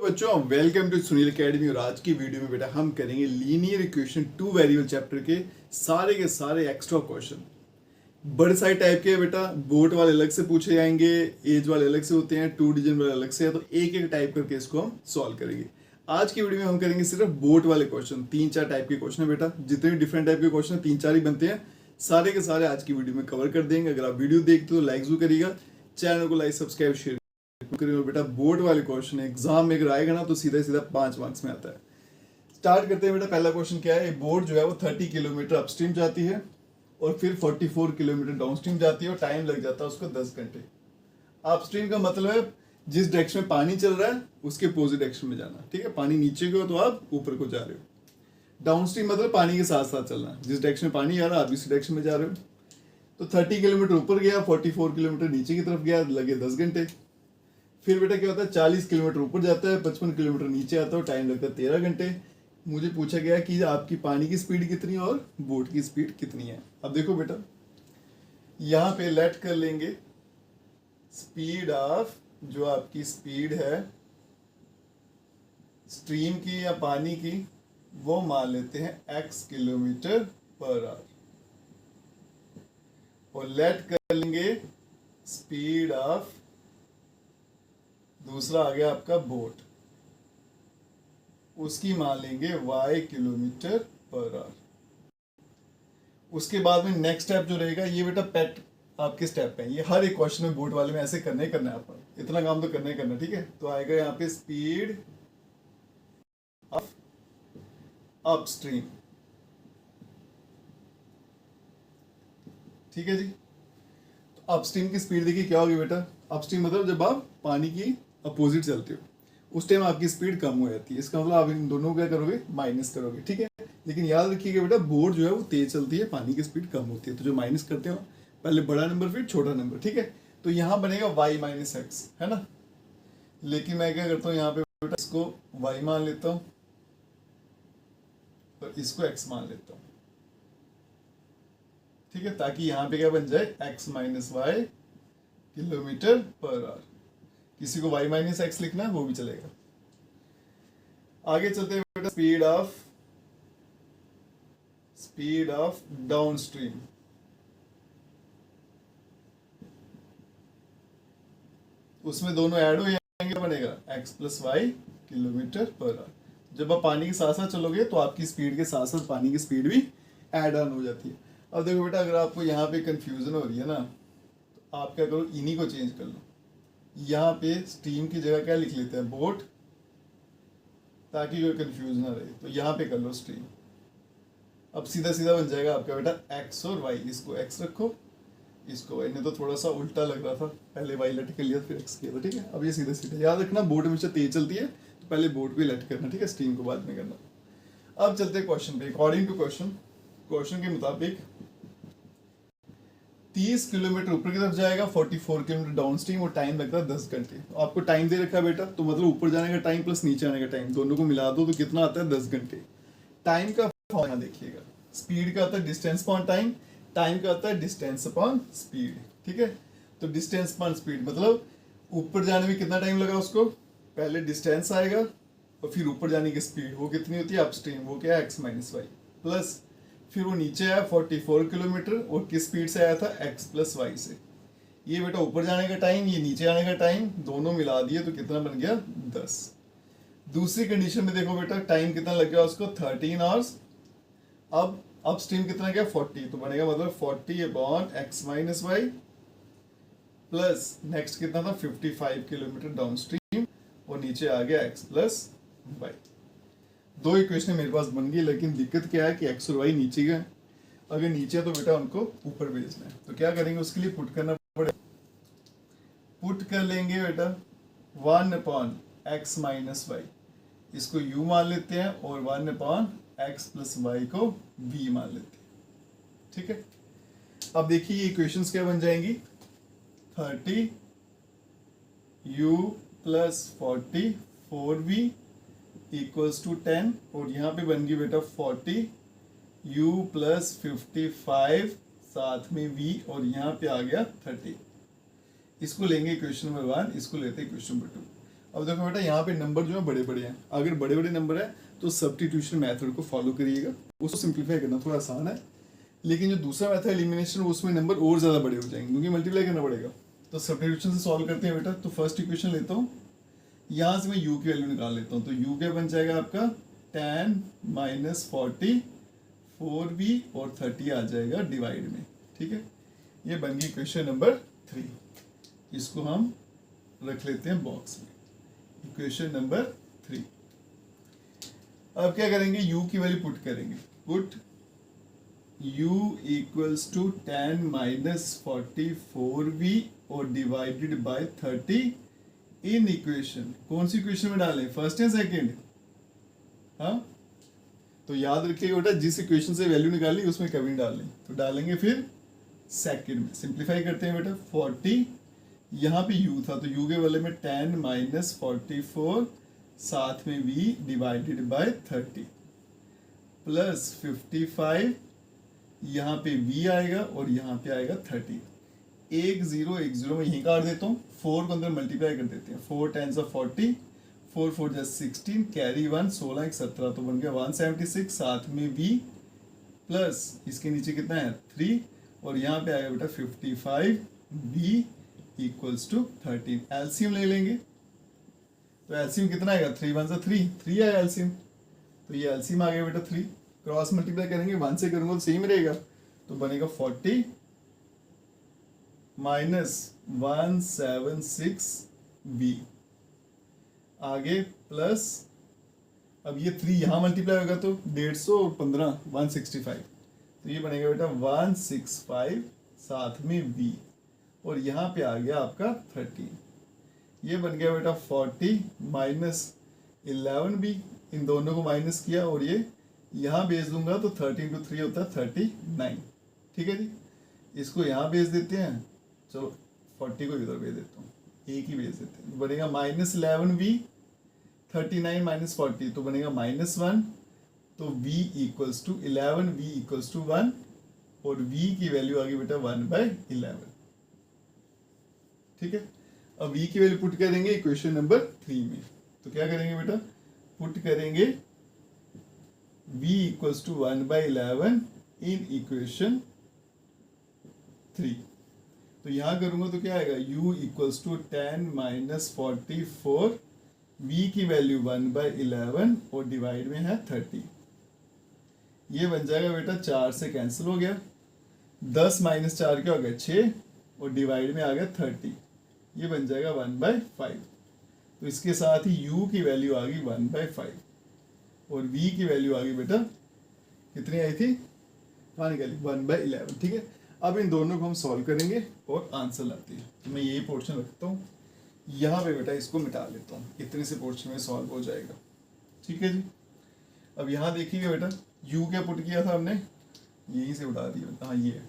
बच्चों welcome to Sunil academy. और आज की वीडियो में बेटा हम करेंगे linear equation two variable chapter के सारे एक्स्ट्रा क्वेश्चन। बड़े सारे टाइप के बेटा, बोर्ड वाले अलग से पूछे जाएंगे, एज वाले अलग से होते हैं, 2 डिजिट वाले अलग से है, तो एक एक टाइप करके इसको हम सॉल्व करेंगे। आज की वीडियो में हम करेंगे सिर्फ बोर्ड वाले क्वेश्चन। 3-4 टाइप के क्वेश्चन है बेटा, जितने भी डिफरेंट टाइप के क्वेश्चन 3-4 ही बनते हैं, सारे के सारे आज की वीडियो में कवर कर देंगे। अगर आप वीडियो देखते हो तो लाइक जरूर करिएगा, चैनल को लाइक सब्सक्राइब शेयर करिएगा। बेटा बोर्ड वाले क्वेश्चन एग्जाम में अगर आएगा ना तो सीधा सीधा 5 मार्क्स में आता है। स्टार्ट करते हैं बेटा। पहला क्वेश्चन क्या है, बोर्ड जो है वो 30 किलोमीटर अपस्ट्रीम जाती है और फिर 44 किलोमीटर डाउनस्ट्रीम जाती है और टाइम लग जाता है उसको 10 घंटे। अपस्ट्रीम का मतलब है जिस डायरेक्शन में पानी चल रहा है उसके अपोजिट डायरेक्शन में जाना, ठीक है। पानी नीचे को तो आप ऊपर को जा रहे हो। डाउनस्ट्रीम मतलब पानी के साथ साथ चलना, जिस डायरेक्शन में पानी आ रहा है आप इसी डायरेक्शन में जा रहे हो। तो 30 किलोमीटर ऊपर गया, 44 किलोमीटर नीचे की तरफ गया, लगे 10 घंटे। फिर बेटा क्या होता है, 40 किलोमीटर ऊपर जाता है, 55 किलोमीटर नीचे आता है, टाइम लगता है 13 घंटे। मुझे पूछा गया कि आपकी पानी की स्पीड कितनी है और बोट की स्पीड कितनी है। अब देखो बेटा, यहाँ पे लेट कर लेंगे स्पीड ऑफ, जो आपकी स्पीड है स्ट्रीम की या पानी की, वो मान लेते हैं x किलोमीटर पर आवर। और लेट कर लेंगे स्पीड ऑफ, दूसरा आ गया आपका बोट, उसकी मान लेंगे y किलोमीटर पर आवर। उसके बाद में नेक्स्ट स्टेप जो रहेगा, ये बेटा पेट आपके स्टेप है, ये हर एक क्वेश्चन में बोर्ड वाले में ऐसे करना ही करना है आपको, इतना काम तो करना ही करना है, ठीक है। तो आएगा यहाँ पे स्पीड ऑफ अपस्ट्रीम, ठीक है जी। तो अपस्ट्रीम की स्पीड देखिए क्या होगी बेटा, अपस्ट्रीम मतलब जब आप पानी की अपोजिट चलते हो उस टाइम आपकी स्पीड कम हो जाती है, इसका मतलब आप इन दोनों क्या करोगे, माइनस करोगे, ठीक है। लेकिन याद रखिएगा बेटा, बोर्ड जो है वो तेज चलती है, पानी की स्पीड कम होती है, तो जो माइनस करते हो पहले बड़ा नंबर फिर छोटा नंबर, ठीक है। तो यहाँ बनेगा y माइनस एक्स, है ना। लेकिन मैं क्या करता हूँ यहाँ पे बेटा, इसको y मान लेता हूँ और इसको x मान लेता हूँ, ठीक है, ताकि यहाँ पे क्या बन जाए x minus y kilometre per hour. किसी को y माइनस एक्स लिखना है वो भी चलेगा। आगे चलते हैं बेटा, स्पीड ऑफ डाउन स्ट्रीम, उसमें दोनों ऐड हो जाएंगे, बनेगा x plus y kilometre per hour. जब आप पानी के साथ साथ चलोगे तो आपकी स्पीड के साथ साथ पानी की स्पीड भी ऐड ऑन हो जाती है। अब देखो बेटा, अगर आपको यहाँ पे कंफ्यूजन हो रही है ना, तो आप क्या करो, इन्हीं को चेंज कर लो। यहाँ पे स्ट्रीम की जगह क्या लिख लेते हैं, बोट, ताकि कोई कंफ्यूज ना रहे। तो यहाँ पे कर लो स्ट्रीम। अब सीधा सीधा बन जाएगा आपका बेटा x और y, इसको x रखो, इसको y। ने तो थोड़ा सा उल्टा लग रहा था, पहले y लट कर लिया फिर x किया था, ठीक है। अब ये सीधा सीधा याद रखना, बोट हमेशा तेज चलती है तो पहले बोट को ही लट करना, ठीक है, स्ट्रीम को बाद में करना। अब चलते हैं क्वेश्चन पे। अकॉर्डिंग टू क्वेश्चन के मुताबिक 30 किलोमीटर ऊपर की तरफ जाएगा, 44 किलोमीटर डाउन स्ट्रीम, और टाइम लगता है 10 घंटे। तो आपको टाइम दे रखा है बेटा, तो मतलब ऊपर जाने का टाइम प्लस नीचे आने का टाइम दोनों को मिला दो तो कितना आता है, 10 घंटे। टाइम का फॉर्मूला देखिएगा, स्पीड का आता है डिस्टेंस अपॉन टाइम, टाइम का आता है डिस्टेंस अपॉन स्पीड, ठीक है। तो डिस्टेंस अपॉन स्पीड मतलब ऊपर जाने में कितना टाइम लगा उसको, पहले डिस्टेंस आएगा और फिर ऊपर जाने की स्पीड, वो कितनी होती है अपस्ट्रीम, वो क्या है x माइनस वाई, प्लस फिर वो नीचे आया 44 किलोमीटर और किस स्पीड से आया था, x प्लस वाई से। ये बेटा ऊपर जाने का टाइम, ये नीचे आने का टाइम, दोनों मिला दिए तो कितना बन गया, 10। दूसरी कंडीशन में देखो बेटा, टाइम कितना लग गया उसको, 13 आवर्स। अब अपस्ट्रीम कितना गया, 40, तो बनेगा मतलब 40 upon x minus y, plus next कितना था 55 किलोमीटर डाउन स्ट्रीम, और नीचे आ गया x प्लस वाई। दो इक्वेशन मेरे पास बन गई, लेकिन दिक्कत क्या है कि x और y नीचे गए। अगर नीचे तो बेटा उनको ऊपर भेजना है, तो क्या करेंगे, उसके लिए पुट करना पड़ेगा। पुट कर लेंगे बेटा 1 अपॉन एक्स माइनस वाई, इसको u मान लेते हैं, और 1 अपॉन एक्स प्लस वाई को v मान लेते हैं, ठीक है। अब देखिए ये इक्वेशंस क्या बन जाएंगी, 30 u plus 40 4v equals to 10, और यहाँ पे बन गई बेटा 40 u प्लस 55 साथ में v, और यहाँ पे आ गया 30। इसको लेंगे इक्वेशन नंबर 1, इसको लेते हैं इक्वेशन नंबर 2। अब देखो बेटा यहाँ पे नंबर जो है बड़े बड़े हैं, अगर बड़े बड़े नंबर है तो सब्स्टिट्यूशन मेथड को फॉलो करिएगा, उसको सिंप्लीफाई करना थोड़ा आसान है। लेकिन जो दूसरा मेथड एलिमिनेशन उसमें नंबर और ज़्यादा बड़े हो जाएंगे क्योंकि मल्टीप्लाई करना पड़ेगा। तो सब्स्टिट्यूशन से सॉल्व करते हैं बेटा। तो फर्स्ट इक्वेशन लेता हूँ, यहाँ से मैं u की वैल्यू निकाल लेता हूँ। तो u क्या बन जाएगा आपका 10 माइनस 40 4v और 30 आ जाएगा डिवाइड में। ठीक है, ये बन गई इक्वेशन नंबर 3। इसको हम रख लेते हैं बॉक्स में, इक्वेशन नंबर 3। अब क्या करेंगे, u की वैल्यू पुट करेंगे। Put u equals to 10 minus 44v और डिवाइडेड बाय 30 इन इक्वेशन। कौन सी इक्वेशन में डालें, फर्स्ट या सेकेंड? हाँ, तो याद रखिएगा बेटा, जिस इक्वेशन से वैल्यू निकाली उसमें कभी नहीं डालें, तो डालेंगे फिर सेकेंड में। सिंप्लीफाई करते हैं बेटा। 40 यहाँ पे u था तो u के वाले में 10 माइनस 44 साथ में v डिवाइडेड बाय 30 प्लस 55 यहाँ पे v आएगा और यहाँ पे आएगा 30। 1 0 1 0 मैं यहीं काट देता हूँ, 4 को अंदर मल्टीप्लाई कर देते हैं। 4 10 40, 4 4 16, कैरी 1 16 1 17, तो बन गया 176 साथ में v प्लस इसके नीचे कितना है 3 और यहाँ पे आएगा बेटा 55 v इक्वल्स टू 13। एलसीएम ले लेंगे तो एलसीएम कितना आएगा, 3 1 3 आएगा एलसीएम, तो ये एलसीएम आ गया बेटा 3। क्रॉस मल्टीप्लाई करेंगे 1 से करूंगा तो सेम रहेगा, तो बनेगा 40 माइनस 176 b आगे प्लस, अब ये 3 यहाँ मल्टीप्लाई होगा तो 150 और 15 165, तो ये बनेगा बेटा 165 साथ में v और यहाँ पे आ गया आपका 13। ये बन गया बेटा 40 माइनस 11b, इन दोनों को माइनस किया और ये यहाँ भेज दूंगा तो 13 to 3 होता है 39। ठीक है जी, इसको यहाँ भेज देते हैं, चलो 40 को इधर भेज देता हूँ, एक ही भेज देते हैं, तो बनेगा माइनस 11b 39 माइनस 40 तो बनेगा -1, तो v equals to 11 v equals to 1 और v की वैल्यू आ गई बेटा 1/11। ठीक है, अब v की वैल्यू पुट करेंगे इक्वेशन नंबर 3 में, तो क्या करेंगे बेटा, पुट करेंगे v equals to 1/11 in equation 3। तो यहां करूंगा तो क्या आएगा, u equals to 10 minus 44, v की वैल्यू 1/11 और डिवाइड में है 30। ये बन जाएगा बेटा 4 से कैंसिल हो गया, 10 माइनस 4 क्या हो गया 6 और डिवाइड में आ गया 30, ये बन जाएगा 1/5। तो इसके साथ ही u की वैल्यू आ गई 1/5 और v की वैल्यू आ गई बेटा कितनी आई थी, कहाँ निकाली 1/11। ठीक है, अब इन दोनों को हम सॉल्व करेंगे और आंसर लाते हैं। तो मैं यही पोर्शन रखता हूँ यहाँ पे बेटा, इसको मिटा लेता हूँ, इतने से पोर्शन में सॉल्व हो जाएगा। ठीक है जी, अब यहाँ देखिएगा बेटा u क्या पुट किया था हमने, यहीं से उठा दिया, हाँ ये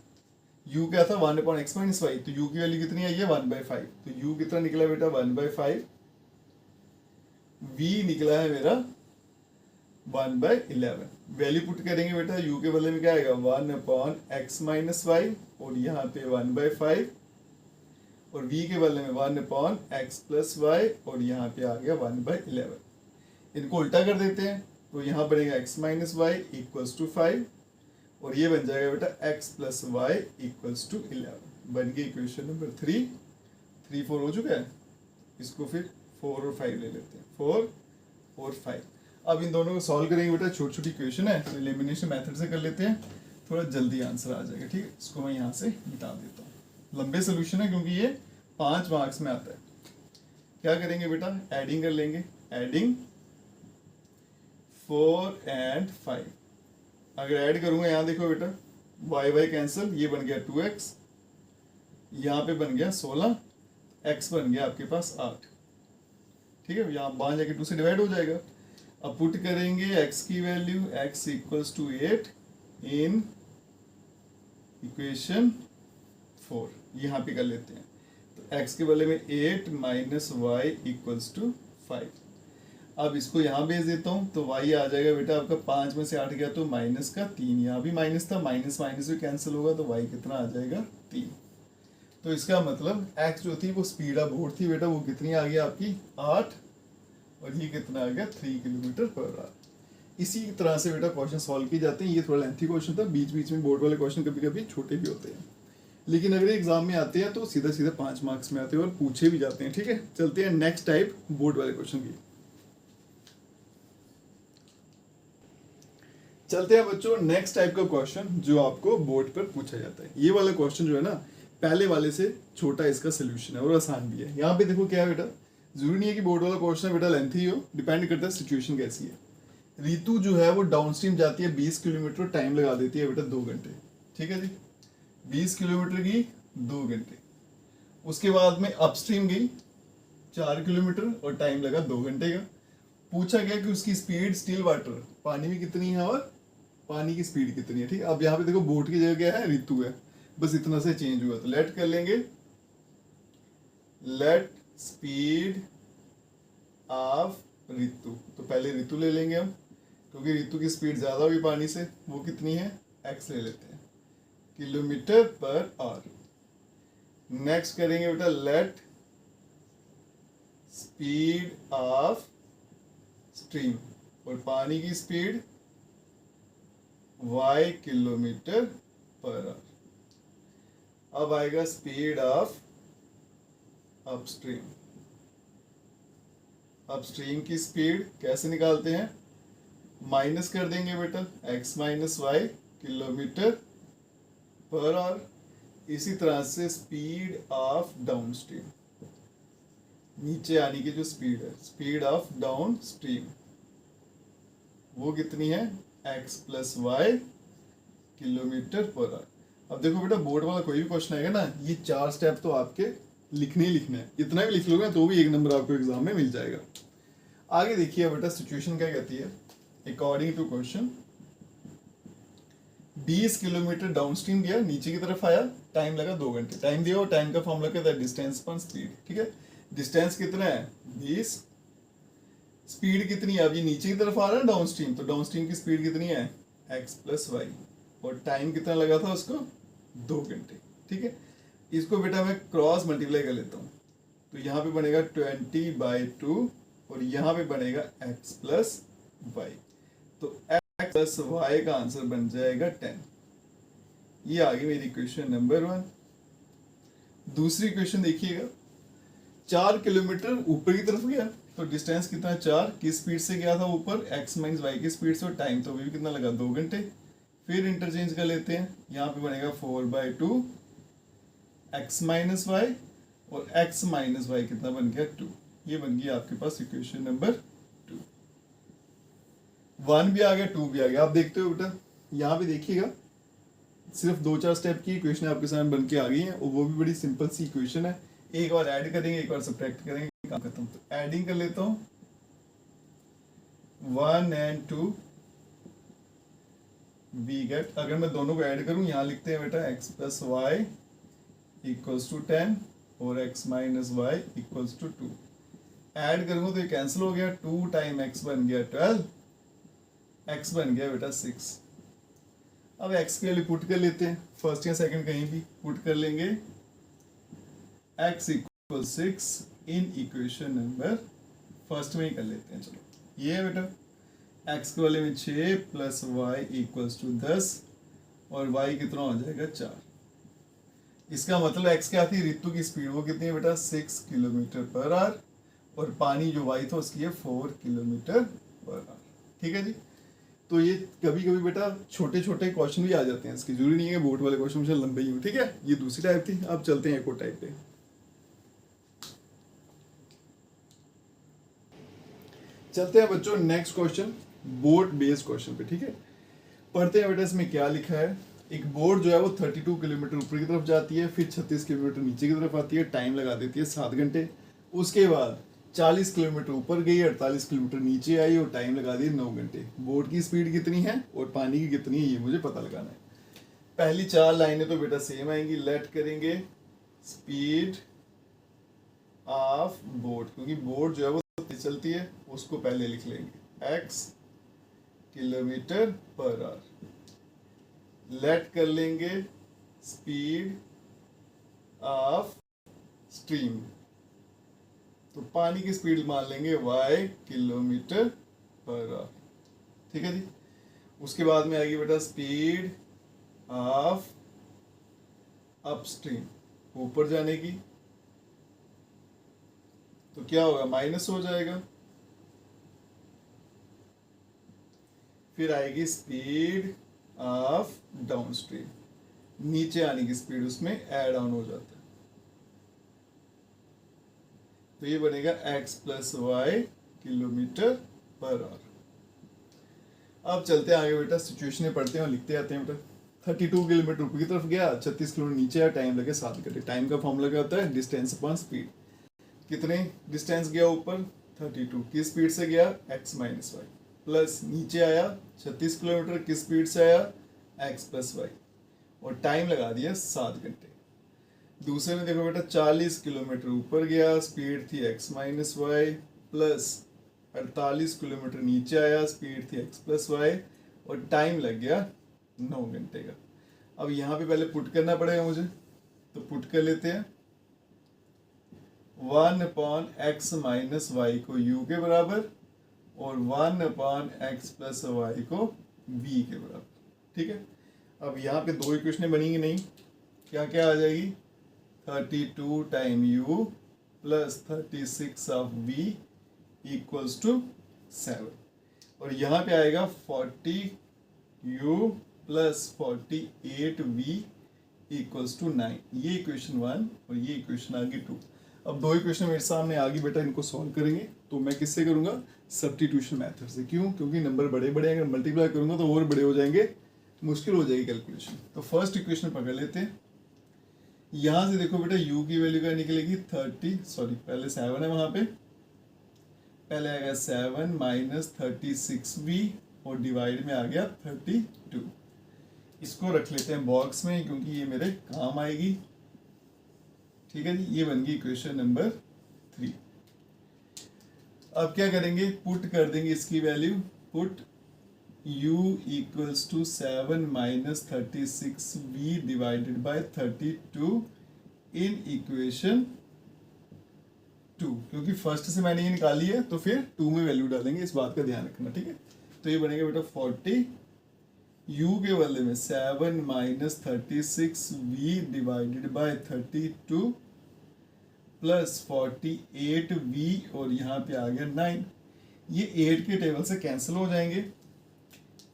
u क्या था 1/x माइनस वाई, तो u की वैल्यू कितनी आई है 1/5, तो u कितना निकला बेटा 1/5, v निकला है मेरा 1/11। वैल्यू पुट करेंगे बेटा, u के बदले में क्या आएगा 1/x माइनस वाई और यहाँ पे 1/5 और v के बदले में 1/x प्लस वाई और यहाँ पे आ गया 1/11। इनको उल्टा कर देते हैं तो यहाँ बनेगा x minus y equals to 5 और ये बन जाएगा बेटा x plus y equals to 11। बन गई इक्वेशन नंबर 3। 3 4 हो चुका है, इसको फिर 4 और 5 ले लेते हैं, 4 और 5। अब इन दोनों को सॉल्व करेंगे बेटा, छोटी छोटी इक्वेशन है तो एलिमिनेशन मेथड से कर लेते हैं, थोड़ा जल्दी आंसर आ जाएगा। ठीक है, इसको मैं यहाँ से मिटा देता हूँ, लंबे सोल्यूशन है क्योंकि ये 5 मार्क्स में आता है। क्या करेंगे बेटा, एडिंग कर लेंगे, एडिंग 4 and 5। अगर ऐड करूंगा यहाँ देखो बेटा y कैंसिल, ये बन गया 2x, यहाँ पे बन गया 16, x बन गया आपके पास 8। ठीक है, यहाँ 5 जाके 2 से डिवाइड हो जाएगा। अब पुट करेंगे x की value, x equals to 8 in equation 4, यहाँ पे कर लेते हैं। तो x के बदले में 8 माइनस वाई इक्वल्स टू 5। अब इसको यहाँ भेज देता हूँ तो y आ जाएगा बेटा आपका 5 में से 8 गया तो माइनस का 3, यहाँ भी माइनस था, माइनस माइनस भी कैंसिल होगा तो y कितना आ जाएगा 3। तो इसका मतलब x जो थी वो स्पीड ऑफ बोट थी बेटा, वो कितनी आ गई आपकी 8 और ये कितना आ गया 3 किलोमीटर पर आवर। इसी तरह से बेटा क्वेश्चन सॉल्व किए जाते हैं। ये थोड़ा लेंथी क्वेश्चन था, बीच बीच में बोर्ड वाले क्वेश्चन कभी कभी छोटे भी होते हैं, लेकिन अगर एग्जाम में आते हैं तो सीधा सीधा 5 मार्क्स में आते हैं और पूछे भी जाते हैं। ठीक है, चलते हैं नेक्स्ट टाइप बोर्ड वाले क्वेश्चन की। चलते हैं बच्चों नेक्स्ट टाइप का क्वेश्चन जो आपको बोर्ड पर पूछा जाता है। ये वाला क्वेश्चन जो है ना, पहले वाले से छोटा इसका सोल्यूशन है और आसान भी है। यहाँ पे देखो क्या है बेटा, जरूरी नहीं है कि बोर्ड वाला क्वेश्चन है बेटा लेंथी हो, डिपेंड करता है सिचुएशन कैसी है। रीतु जो है वो डाउन स्ट्रीम जाती है 20 किलोमीटर, टाइम लगा देती है बेटा 2 घंटे। ठीक है जी, 20 किलोमीटर की 2 घंटे। उसके बाद में अपस्ट्रीम गई 4 किलोमीटर और टाइम लगा 2 घंटे का। पूछा गया कि उसकी स्पीड स्टिल वाटर पानी में कितनी है और पानी की स्पीड कितनी है। ठीक है, अब यहाँ पे देखो बोट की जगह क्या है, ऋतु है, बस इतना से चेंज हुआ। तो लेट कर लेंगे, लेट स्पीड ऑफ ऋतु। तो पहले ऋतु ले लेंगे हम, क्योंकि ऋतु की स्पीड ज्यादा होगी पानी से। वो कितनी है, एक्स ले लेते हैं, किलोमीटर पर आवर। नेक्स्ट करेंगे बेटा लेट स्पीड ऑफ स्ट्रीम, और पानी की speed y kilometre per hour. अब आएगा स्पीड ऑफ अपस्ट्रीम। अपस्ट्रीम की स्पीड कैसे निकालते हैं, माइनस कर देंगे बेटा x minus y kilometre per hour. इसी तरह से स्पीड ऑफ डाउन स्ट्रीम, नीचे आने की जो स्पीड है, स्पीड ऑफ डाउन स्ट्रीम, वो कितनी है x plus y kilometre per hour. अब देखो बेटा बोर्ड वाला कोई भी क्वेश्चन आएगा ना, ये 4 स्टेप तो आपके लिखने ही लिखने हैं। इतना भी लिख लोगे ना तो भी 1 नंबर आपको एग्जाम में मिल जाएगा। आगे देखिए बेटा सिचुएशन क्या कहती है, according to question 20 kilometre downstream गया, नीचे की तरफ आया, टाइम लगा 2 घंटे। टाइम दिया और टाइम का फॉर्मूला क्या था, डिस्टेंस पर स्पीड। ठीक है, डिस्टेंस कितना है 20, स्पीड कितनी है, अब ये नीचे की तरफ आ रहा है डाउन स्ट्रीम, तो डाउन स्ट्रीम की स्पीड कितनी है x प्लस वाई, और टाइम कितना लगा था उसको 2 घंटे। ठीक है, इसको बेटा मैं क्रॉस मल्टीप्लाई कर लेता हूँ, तो यहाँ पे बनेगा 20/2 और यहाँ पे बनेगा x प्लस वाई, तो x प्लस वाई का आंसर बन जाएगा 10। ये आ गई मेरी क्वेश्चन नंबर 1। दूसरी क्वेश्चन देखिएगा, 4 किलोमीटर ऊपर की तरफ गया, तो डिस्टेंस कितना 4, किस स्पीड से गया था ऊपर, x माइनस वाई की स्पीड से, और टाइम तो भी कितना लगा 2 घंटे। फिर इंटरचेंज कर लेते हैं, यहाँ पे बनेगा 4/2 x माइनस वाई, और x माइनस वाई कितना बन गया 2। ये बन गया आपके पास इक्वेशन नंबर 2। 1 भी आ गया 2 भी आ गया। आप देखते हो बेटा यहाँ पे देखिएगा, सिर्फ 2-4 स्टेप की इक्वेशन आपके सामने बन के आ गई है, और वो भी बड़ी सिंपल सी इक्वेशन है। एक बार ऐड करेंगे, एक बार सब्ट्रैक्ट करेंगे, काम खत्म। तो एडिंग कर लेता हूं, 1 and 2 वी गेट, अगर मैं दोनों को ऐड करूं, यहां लिखते हैं बेटा x plus y equals to 10 और x minus y equals to 2। Add करूंगा तो ये कैंसिल हो गया, 2 टाइम x बन गया 12, x बन गया बेटा 6। अब x के लिए पुट कर लेते हैं, फर्स्ट या सेकंड कहीं भी पुट कर लेंगे, x इक्वल 6 इन इक्वेशन नंबर फर्स्ट में ही कर लेते हैं। चलो ये है बेटा, x के वाले में 6 प्लस वाई इक्वल्स टू 10, और y कितना हो जाएगा 4। इसका मतलब x क्या थी, ऋतु की स्पीड, वो कितनी है बेटा 6 किलोमीटर पर आवर, और पानी जो y था उसकी है 4 किलोमीटर पर आवर। ठीक है जी, तो ये कभी कभी बेटा छोटे छोटे क्वेश्चन भी आ जाते हैं इसकी, जरूरी नहीं है बोर्ड वाले क्वेश्चन मुझे लंबे ही हो। ठीक है, ये दूसरी टाइप थी। अब चलते हैं एक और टाइप पे। चलते हैं बच्चों next question, board based question पे। ठीक है, पढ़ते हैं बेटा इसमें क्या लिखा है। एक बोर्ड जो है वो 32 किलोमीटर ऊपर की तरफ जाती है, फिर 36 किलोमीटर नीचे की तरफ आती है, टाइम लगा देती है 7 घंटे। उसके बाद 40 किलोमीटर ऊपर गई, 48 किलोमीटर नीचे आई और टाइम लगा दिए 9 घंटे। बोर्ड की स्पीड कितनी है और पानी की कितनी है, ये मुझे पता लगाना है। पहली 4 लाइनें तो बेटा सेम आएंगी। लेट करेंगे स्पीड ऑफ बोर्ड, क्योंकि बोर्ड जो है वो चलती है, उसको पहले लिख लेंगे x kilometre per hour. Let कर लेंगे स्पीड ऑफ स्ट्रीम, तो पानी की स्पीड मान लेंगे y किलोमीटर पर आवर। ठीक है जी। उसके बाद में आएगी बेटा स्पीड ऑफ अपस्ट्रीम, ऊपर जाने की, तो क्या होगा, माइनस हो जाएगा। फिर आएगी स्पीड ऑफ डाउनस्ट्रीम, नीचे आने की स्पीड उसमें ऐड ऑन हो जाता है, तो ये बनेगा x plus y kilometre per hour. अब चलते हैं आगे बेटा, सिचुएशन में पढ़ते हैं और लिखते आते हैं बेटा। 32 किलोमीटर ऊपर की तरफ गया, 36 किलोमीटर नीचे आया, टाइम लगे 7 घंटे। टाइम का फॉर्मूला क्या होता है, डिस्टेंस अपॉन स्पीड। कितने डिस्टेंस गया ऊपर, 32, किस स्पीड से गया, x माइनस वाई, प्लस नीचे आया 36 किलोमीटर, किस स्पीड से आया, x प्लस वाई, और टाइम लगा दिया 7 घंटे। दूसरे में देखो बेटा 40 किलोमीटर ऊपर गया, स्पीड थी x minus y, plus 48 kilometre नीचे आया, स्पीड थी x प्लस वाई, और टाइम लग गया 9 घंटे का। अब यहाँ पे पहले पुट करना पड़ेगा मुझे, तो पुट कर लेते हैं। 1/x माइनस वाई को u के बराबर और 1/x प्लस वाई को v के बराबर। ठीक है। अब यहाँ पे दो इक्वेशनें बनेंगी नहीं, क्या क्या आ जाएगी, 32 time u plus 36 of v equals to 7, और यहाँ पे आएगा 40u plus 48v equals to 9। ये इक्वेशन 1 और ये इक्वेशन आ गई 2। अब दो इक्वेशन मेरे सामने आ गई बेटा, इनको सॉल्व करेंगे तो मैं किससे करूंगा, सब्स्टिट्यूशन मेथड से। क्यों, क्योंकि नंबर बड़े बड़े अगर मल्टीप्लाई करूंगा तो और बड़े हो जाएंगे, मुश्किल हो जाएगी कैलकुलेशन। तो फर्स्ट इक्वेशन पकड़ लेते हैं। यहाँ से देखो बेटा u की वैल्यू क्या निकलेगी, 30 पहले 7 है वहां पे, पहले आएगा 7 माइनस 36v और डिवाइड में आ गया 32। इसको रख लेते हैं बॉक्स में क्योंकि ये मेरे काम आएगी। ठीक है जी, ये बन गई इक्वेशन नंबर 3। अब क्या करेंगे, पुट कर देंगे इसकी value, put u equals to 7 minus 36v divided by 32 in equation 2, क्योंकि फर्स्ट से मैंने ये निकाली है तो फिर 2 में वैल्यू डालेंगे, इस बात का ध्यान रखना। ठीक है, तो ये बनेगा बेटा 40, u के बदले में 7 minus 36v divided by 32 plus 48v और यहाँ पे आ गया 9। ये 8 के टेबल से कैंसिल हो जाएंगे,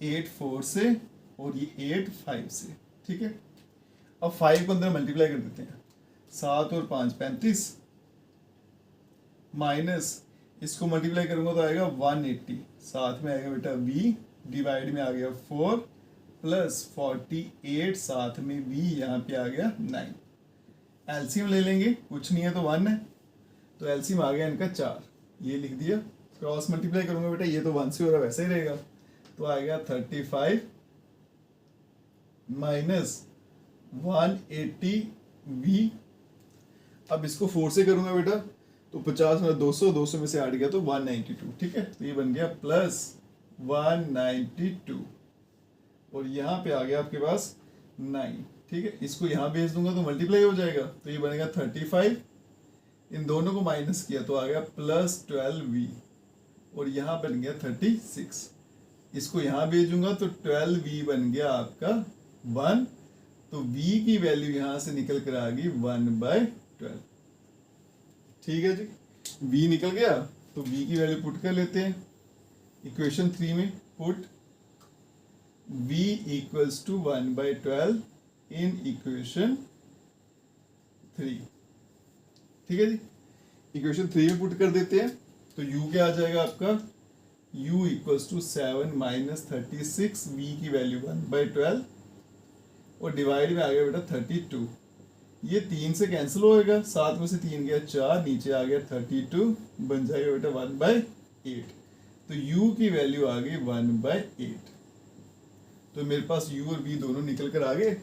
8 4 से और ये 8 5 से। ठीक है, अब 5 को अंदर मल्टीप्लाई कर देते हैं, 7 और 5 35, माइनस इसको मल्टीप्लाई करूंगा तो आएगा 180, साथ में आएगा बेटा v डिवाइड में आ गया 4 प्लस 48, साथ में v यहाँ पे आ गया 9। एलसीएम ले लेंगे, कुछ नहीं है तो 1 है, तो एलसीएम आ गया इनका 4, ये लिख दिया। क्रॉस मल्टीप्लाई करूंगा बेटा, ये तो 1 से हो रहा वैसे ही रहेगा, तो आएगा 35 माइनस 180v। अब इसको 4 से करूंगा बेटा तो 50 में 200, 200 में से 8 गया तो 192। ठीक है, तो ये बन गया प्लस 192 और यहाँ पे आ गया आपके पास 9। ठीक है, इसको यहाँ भेज दूंगा तो मल्टीप्लाई हो जाएगा, तो ये बनेगा 35, इन दोनों को माइनस किया तो आ गया प्लस 12v और यहाँ बन गया 36। इसको यहाँ भेजूंगा तो 12v बन गया आपका 1, तो v की वैल्यू यहाँ से निकल कर आ गई 1/12। ठीक है जी, v निकल गया तो v की वैल्यू पुट कर लेते हैं इक्वेशन 3 में। Put v equals to 1/12 in equation 3। ठीक है जी, इक्वेशन 3 में पुट कर देते हैं तो u क्या आ जाएगा आपका, u equals to 7 minus 36, v की वैल्यू 1/12 और डिवाइड में आ गया बेटा 32। ये 3 से कैंसिल होएगा, 7 में से 3 गया 4, नीचे आ गया 32, बन जाएगा बेटा 1/8। तो u की वैल्यू आ गई 1/8। तो मेरे पास u और v दोनों निकल कर आ गए।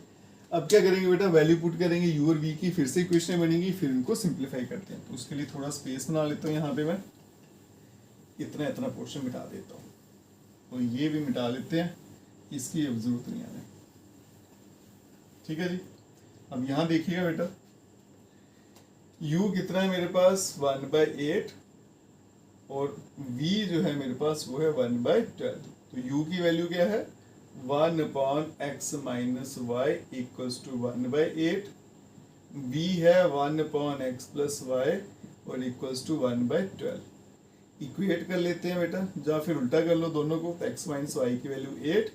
अब क्या करेंगे बेटा, वैल्यू पुट करेंगे u और v की, फिर से इक्वेशन बनेंगी, फिर इनको सिंप्लीफाई करते हैं। तो उसके लिए थोड़ा स्पेस बना लेता हूँ, यहाँ पे मैं इतना इतना पोर्शन मिटा देता हूँ और ये भी मिटा लेते हैं, इसकी अब जरूरत नहीं आने। ठीक है जी, अब यहाँ देखिएगा बेटा, u कितना है मेरे पास 1/8 और v जो है मेरे पास वो है 1/12। तो u की वैल्यू क्या है 1/x minus y equals to 1/8। v है 1/x प्लस वाई और इक्वल्स टू 1/12। इक्वेट कर लेते हैं बेटा, या फिर उल्टा कर लो दोनों को। तो x माइनस वाई की वैल्यू 8,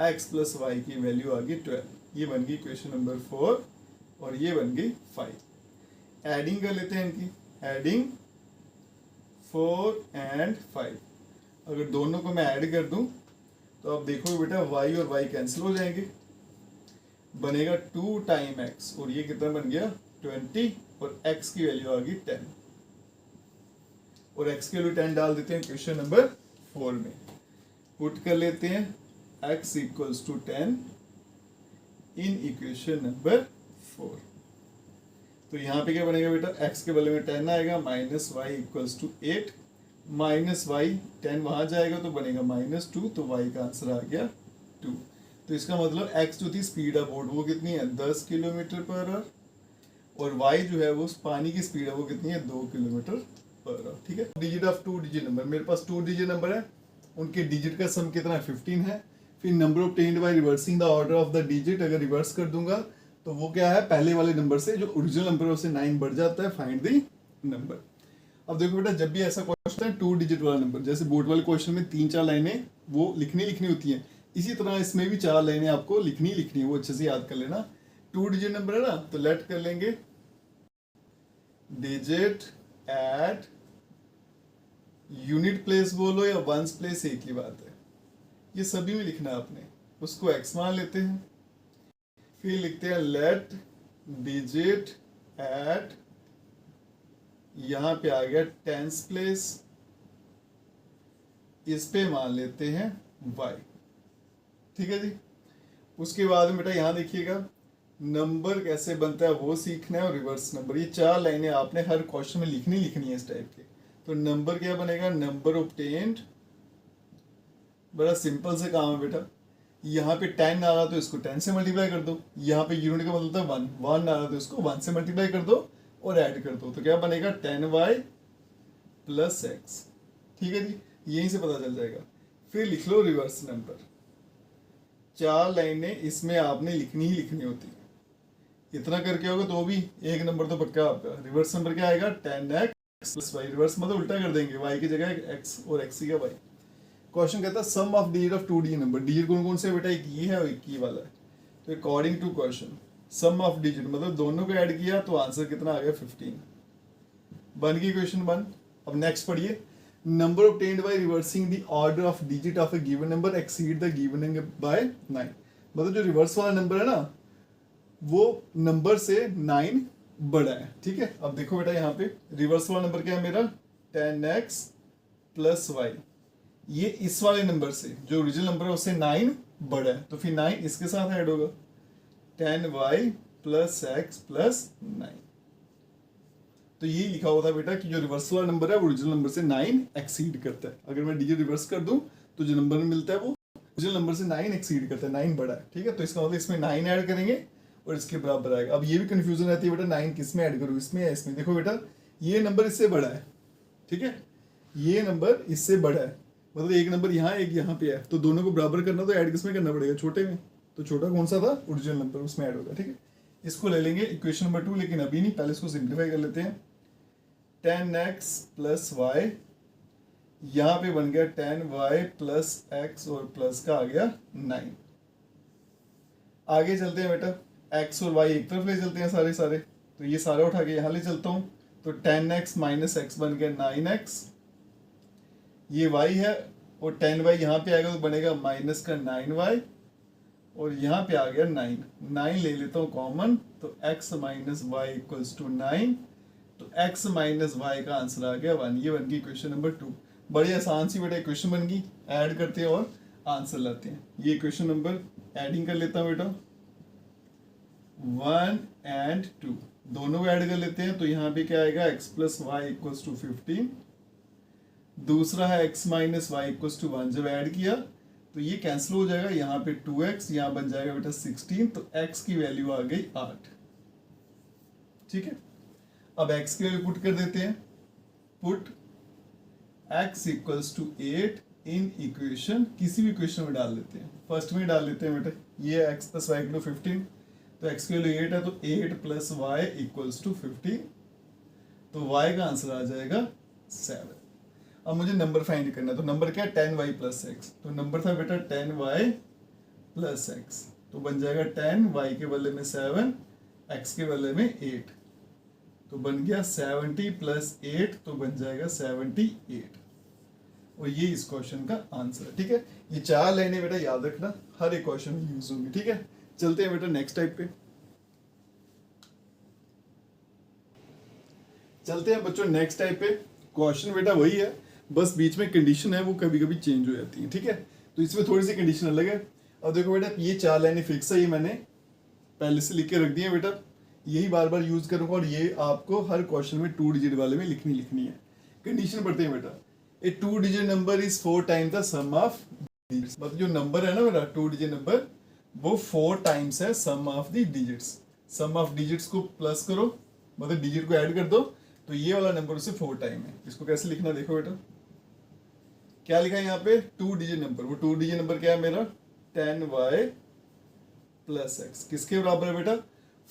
x प्लस वाई की वैल्यू आ गई 12। ये बन गई क्वेश्चन नंबर 4 और ये बन गई 5। एडिंग कर लेते हैं इनकी, एडिंग 4 एंड 5। अगर दोनों को मैं ऐड कर दूं तो आप देखोगे बेटा y और y कैंसिल हो जाएंगे, बनेगा 2 टाइम x और ये कितना बन गया 20 और x की वैल्यू आ गई 10 और x की वैल्यू 10 डाल देते हैं क्वेश्चन नंबर 4 में। पुट कर लेते हैं x equals to 10 in equation number 4। तो यहाँ पे क्या बनेगा बेटा, x के बदले में 10 आएगा, minus y equals to 8, minus y 10 वहाँ जाएगा तो बनेगा -2, तो y का आंसर आ गया 2। तो इसका मतलब x जो थी स्पीड ऑफ बोट वो कितनी है 10 किलोमीटर पर आवर और y जो है वो पानी की स्पीड है वो कितनी है 2 किलोमीटर पर आवर। ठीक है, डिजिट ऑफ 2 डिजिट नंबर, मेरे पास 2 डिजिट नंबर है, उनके डिजिट का सम कितना है 15 है। फिर number obtained by reversing the order of the digit, अगर रिवर्स कर दूंगा तो वो क्या है पहले वाले नंबर से जो ओरिजिनल नंबर है उससे 9 बढ़ जाता है, फाइंड द नंबर। अब देखो बेटा जब भी ऐसा क्वेश्चन है 2 डिजिट वाला नंबर, जैसे बोर्ड वाले क्वेश्चन में 3-4 लाइनें वो लिखनी होती हैं, इसी तरह इसमें भी 4 लाइनें आपको लिखनी है, वो अच्छे से याद कर लेना। 2 डिजिट नंबर है ना, तो लेट कर लेंगे डिजिट एट यूनिट प्लेस बोलो या वंस प्लेस, एक ही बात है, ये सभी में लिखना है आपने। उसको x मान लेते हैं, फिर लिखते हैं लेट डिजिट एट, यहां पे आ गया टेंस प्लेस, इस पे मान लेते हैं y। ठीक है जी। उसके बाद में बेटा यहां देखिएगा नंबर कैसे बनता है वो सीखना है और रिवर्स नंबर, ये 4 लाइनें आपने हर क्वेश्चन में लिखनी है इस टाइप के। तो नंबर क्या बनेगा, नंबर ऑब्टेन्ड, बड़ा सिंपल से काम है बेटा। यहाँ पे 10 आ रहा तो इसको 10 से मल्टीप्लाई कर दो, यहाँ पे यूनिट का मतलब 1 आ रहा तो इसको 1 से मल्टीप्लाई कर दो और ऐड कर दो, तो क्या बनेगा 10y प्लस x। ठीक है जी, यहीं से पता चल जाएगा। फिर लिख लो रिवर्स नंबर, 4 लाइनें इसमें आपने लिखनी होती है। इतना करके होगा तो भी एक नंबर तो पक्का आपका। रिवर्स नंबर क्या आएगा 10x प्लस y, रिवर्स मतलब उल्टा कर देंगे, y की जगह x और x का y। क्वेश्चन कहता है sum of digit of 2 digit number, digit कौन कौन से बेटा, एक ये है और एक ये वाला है। तो according to question sum of digit मतलब दोनों को ऐड किया तो आंसर कितना आ गया 15, बन गई क्वेश्चन 1। अब नेक्स्ट पढ़िए, number obtained by reversing the order of digit of a given number exceed the given number by 9। मतलब जो रिवर्स वाला नंबर है ना वो नंबर से 9 बड़ा है। ठीक है, अब देखो बेटा यहाँ पे रिवर्स वाला नंबर क्या है मेरा 10x प्लस y, ये इस वाले नंबर से जो ओरिजिनल नंबर है उससे 9 बड़ा है, तो फिर 9 इसके साथ ऐड होगा 10y प्लस x प्लस 9। तो ये लिखा होता है बेटा कि जो रिवर्स वाला नंबर है ओरिजिनल नंबर से 9 एक्सीड करता है। अगर मैं डिजिट रिवर्स कर दूं तो जो नंबर मिलता है वो ओरिजिनल नंबर से 9 एक्सीड करता है, 9 बड़ा है। ठीक है, तो इसका मतलब इसमें 9 ऐड करेंगे और इसके बराबर आएगा। अब ये भी कंफ्यूजन रहती है बेटा 9 किस में ऐड करूँ, इसमें या इसमें। देखो बेटा ये नंबर इससे बड़ा है, ठीक है, ये नंबर इससे बड़ा है, मतलब एक नंबर यहाँ एक यहाँ पे है, तो दोनों को बराबर करना तो ऐड किसमें करना पड़ेगा, छोटे में। तो छोटा कौन सा था, ओरिजिनल नंबर, उसमें ऐड होगा। ठीक है, इसको ले लेंगे इक्वेशन नंबर 2, लेकिन अभी नहीं, पहले इसको सिंप्लीफाई कर लेते हैं। 10x प्लस y, यहाँ पे बन गया 10y प्लस x और प्लस का आ गया 9। आगे चलते हैं बेटा, x और y एक तरफ ले चलते हैं सारे, तो ये सारा उठा के यहाँ ले चलता हूँ। तो 10x माइनस x बन गया 9x, ये y है और 10y यहाँ पे आएगा तो बनेगा माइनस का 9y और यहाँ पे आ गया 9 ले लेता हूँ कॉमन, तो x minus y equals to 9, तो x माइनस वाई का आंसर आ गया 1। ये बन गई क्वेश्चन नंबर 2। बड़ी आसान सी बेटा क्वेश्चन बन गई, ऐड करते हैं और आंसर लाते हैं। ये क्वेश्चन नंबर एडिंग कर लेता हूँ बेटा, 1 and 2 दोनों को ऐड कर लेते हैं, तो यहाँ पे क्या आएगा x plus y equals to 15, दूसरा है x minus y equals to 1। जब ऐड किया तो ये कैंसिल हो जाएगा, यहाँ पे 2x, यहाँ बन जाएगा बेटा 16, तो x की वैल्यू आ गई 8। ठीक है, अब x के लिए पुट कर देते हैं, put x equals to 8 in equation, किसी भी इक्वेशन में डाल देते हैं, फर्स्ट में डाल देते हैं बेटा, ये x प्लस वाई इक्वल 15, तो x के लिए 8 है तो 8 प्लस वाई इक्वल्स टू 15, तो y का आंसर आ जाएगा 7। अब मुझे नंबर फाइंड करना है, तो नंबर क्या है 10y प्लस एक्स, तो नंबर था बेटा 10y प्लस एक्स, तो बन जाएगा 10y के बदले में 7, x के बदले में 8, तो बन गया 70 प्लस 8, तो बन जाएगा 78, और ये इस क्वेश्चन का आंसर है। ठीक है, ये 4 लाइनें बेटा याद रखना, हर एक क्वेश्चन में यूज होंगी। ठीक है, चलते हैं बेटा नेक्स्ट टाइप पे, चलते हैं बच्चों नेक्स्ट टाइप पे। क्वेश्चन बेटा वही है, बस बीच में कंडीशन है वो कभी कभी चेंज हो जाती है। ठीक है, तो इसमें थोड़ी सी कंडीशन अलग है। अब देखो बेटा ये 4 लाइनें फिक्स है, ये मैंने पहले से लिख के रख दी है बेटा, यही बार बार यूज करूंगा, और ये आपको हर क्वेश्चन में 2 डिजिट वाले में लिखनी है। कंडीशन पढ़ते हैं बेटा, a 2 digit number is 4 times the sum of digits, मतलब जो नंबर है ना बेटा 2 डिजिट नंबर, वो 4 टाइम्स है sum of the digits. Sum of digits को प्लस करो, मतलब डिजिट को ऐड कर दो, तो ये वाला नंबर उससे 4 टाइम है। इसको कैसे लिखना देखो बेटा, क्या लिखा है यहाँ पे 2 डिजिट नंबर, वो 2 डिजिट नंबर क्या है मेरा 10y प्लस एक्स, किसके बराबर है बेटा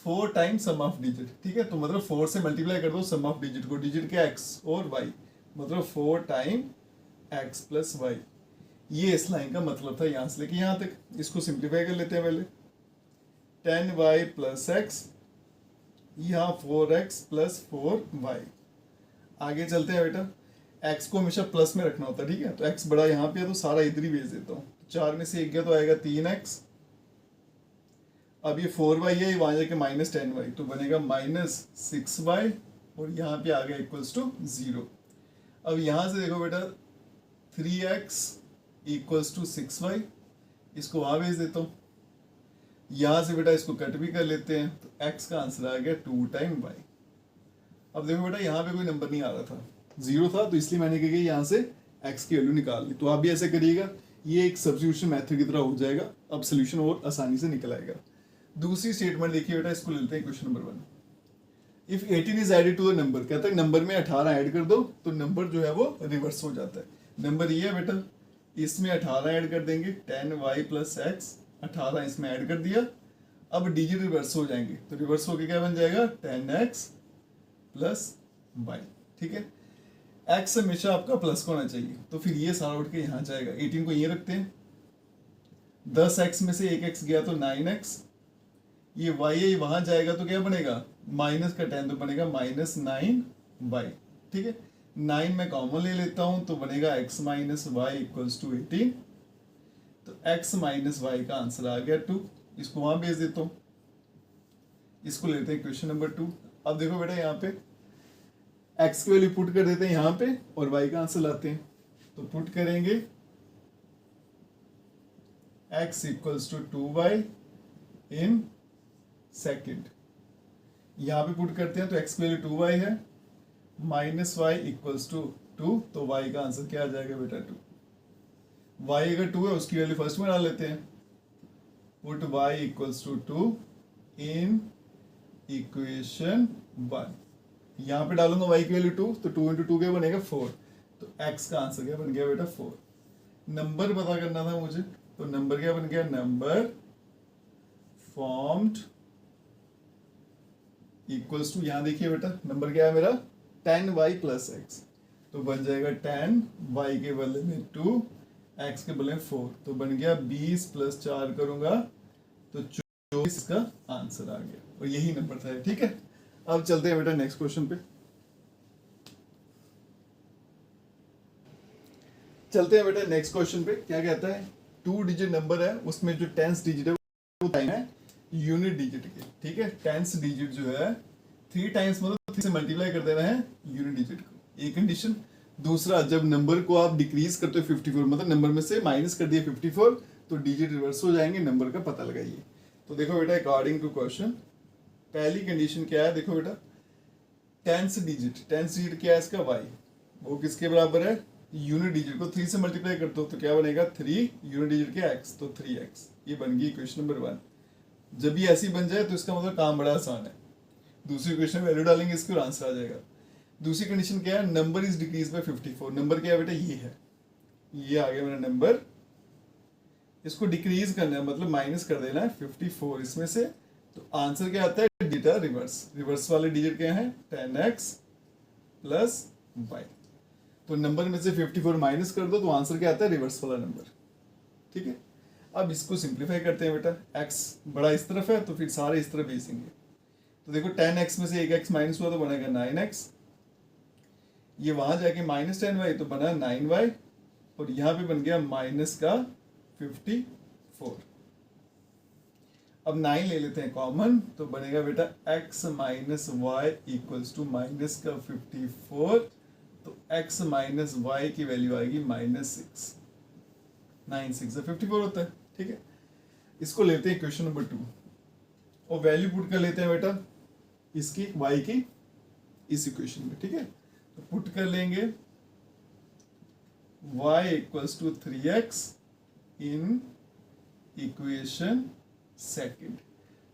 4 टाइम्स सम ऑफ डिजिट। ठीक है, तो मतलब 4 से मल्टीप्लाई कर दो सम ऑफ डिजिट को, डिजिट के x और y, मतलब 4 टाइम x प्लस वाई। ये इस लाइन का मतलब था, यहां से लेके यहां तक। इसको सिंप्लीफाई कर लेते हैं पहले, 10y प्लस एक्स, यहाँ 4x प्लस 4y। आगे चलते हैं बेटा, x को हमेशा प्लस में रखना होता है। ठीक है, तो x बड़ा यहाँ पे है तो सारा इधर ही भेज देता हूँ, 4 में से 1 गया तो आएगा 3x। अब ये 4y है, वहां जाके माइनस 10y, तो बनेगा माइनस 6y, और यहाँ पे आ गया इक्वल्स टू 0। अब यहाँ से देखो बेटा 3x इक्वल्स टू 6y, इसको वहां भेज देता हूँ, यहाँ से बेटा इसको कट भी कर लेते हैं, तो x का आंसर आ गया 2 टाइम y। अब देखो बेटा यहाँ पे कोई नंबर नहीं आ रहा था, 0 था, तो इसलिए मैंने क्या किया यहाँ से x की वैल्यू निकाल ली। तो आप भी ऐसे करिएगा, ये एक सब्स्टिट्यूशन मेथड की तरह हो जाएगा, अब सोल्यूशन और आसानी से निकल आएगा। दूसरी स्टेटमेंट देखिए बेटा, इसको लेते हैं question number 1। If 18 is added to the number, कहता है नंबर में 18 ऐड कर दो तो नंबर जो है वो रिवर्स हो जाता है। नंबर ये है बेटा, इसमें 18 ऐड कर देंगे, 10y प्लस एक्स, 18 इसमें ऐड कर दिया। अब डिजिट रिवर्स हो जाएंगे, तो रिवर्स होके क्या बन जाएगा 10x प्लस y। ठीक है, x हमेशा आपका प्लस का होना चाहिए, तो फिर ये सारा उठ के यहाँ जाएगा, 18 को ये रखते हैं, 10x में से 1x गया तो 9x, ये y है वहां जाएगा तो क्या बनेगा माइनस का 10, तो बनेगा माइनस 9y। ठीक है, 9 में कॉमन ले लेता हूं तो बनेगा x minus y equals to 18, तो x माइनस वाई का आंसर आ गया 2। इसको वहां भेज देता हूं, इसको लेते हैं क्वेश्चन नंबर 2। अब देखो बेटा यहाँ पे x की वैल्यू पुट कर देते हैं यहाँ पे, और y का आंसर लाते हैं, तो पुट करेंगे x equals to 2y in second, यहाँ पे पुट करते हैं तो x की वैल्यू 2y है, माइनस वाई इक्वल्स टू 2, तो y का आंसर क्या आ जाएगा बेटा 2। y अगर 2 है उसकी वैल्यू फर्स्ट में डाल लेते हैं, put y equals to 2 in equation 1, यहाँ पे डालूंगा y की वैल्यू 2, तो 2 इंटू 2 क्या बनेगा 4, तो x का आंसर क्या बन गया बेटा 4। नंबर पता करना था मुझे, तो नंबर क्या बन गया, नंबर फॉर्म्ड इक्वल्स टू, यहाँ देखिए बेटा नंबर क्या है मेरा 10y प्लस एक्स, तो बन जाएगा 10y के बदले में 2, x के बदले में 4, तो बन गया 20 प्लस 4 करूंगा तो 24 का आंसर आ गया, और यही नंबर था। ठीक है, अब चलते हैं बेटा नेक्स्ट क्वेश्चन पे, चलते हैं बेटा नेक्स्ट क्वेश्चन पे। क्या कहता है 2 डिजिट नंबर है, उसमें जो 10th डिजिट है वो टाइम है यूनिट डिजिट के। ठीक है, 10th डिजिट जो है 3 टाइम्स, मतलब 3 से मल्टीप्लाई कर देना है यूनिट डिजिट को, एक कंडीशन। दूसरा, जब नंबर को आप डिक्रीज करते हो 54, मतलब नंबर में से माइनस कर दिया 54, तो डिजिट रिवर्स हो जाएंगे, नंबर का पता लगाइए। तो देखो बेटा अकॉर्डिंग टू क्वेश्चन, पहली कंडीशन क्या है, देखो बेटा 10th डिजिट क्या है इसका y, वो किसके बराबर है यूनिट डिजिट को 3 से मल्टीप्लाई करते हो तो क्या बनेगा 3 यूनिट डिजिट के x, तो 3x। ये बन गई इक्वेशन नंबर 1। जब ये ऐसी बन जाए तो इसका मतलब काम बड़ा आसान है, दूसरी इक्वेशन में वैल्यू डालेंगे इसकी और आंसर आ जाएगा। दूसरी कंडीशन क्या है, number is decrease by 54। Number क्या है बेटा, ये है, ये आ गया मेरा नंबर, इसको डिक्रीज करना है मतलब माइनस कर देना है 54 इसमें से। तो आंसर क्या आता है, डिजिट रिवर्स। रिवर्स वाले डिजिट क्या है, 10x प्लस y। तो नंबर में से 54 माइनस कर दो तो आंसर क्या आता है, रिवर्स वाला नंबर। ठीक है, अब इसको सिंप्लीफाई करते हैं बेटा, x बड़ा इस तरफ है तो फिर सारे इस तरफ भेजेंगे। तो देखो 10x में से एक x माइनस हुआ तो बनेगा 9x, ये वहां जाके माइनस 10y तो बना 9y, और यहाँ पे बन गया माइनस का 54। अब 9 ले लेते हैं कॉमन तो बनेगा बेटा x minus y equals to minus का 54। तो x माइनस वाई की वैल्यू आएगी -6। 9 6 54 होता है। ठीक है, इसको लेते हैं क्वेश्चन नंबर 2 और वैल्यू पुट कर लेते हैं बेटा इसकी y की इस इक्वेशन में। ठीक है, तो पुट कर लेंगे y equals to 3x in equation second.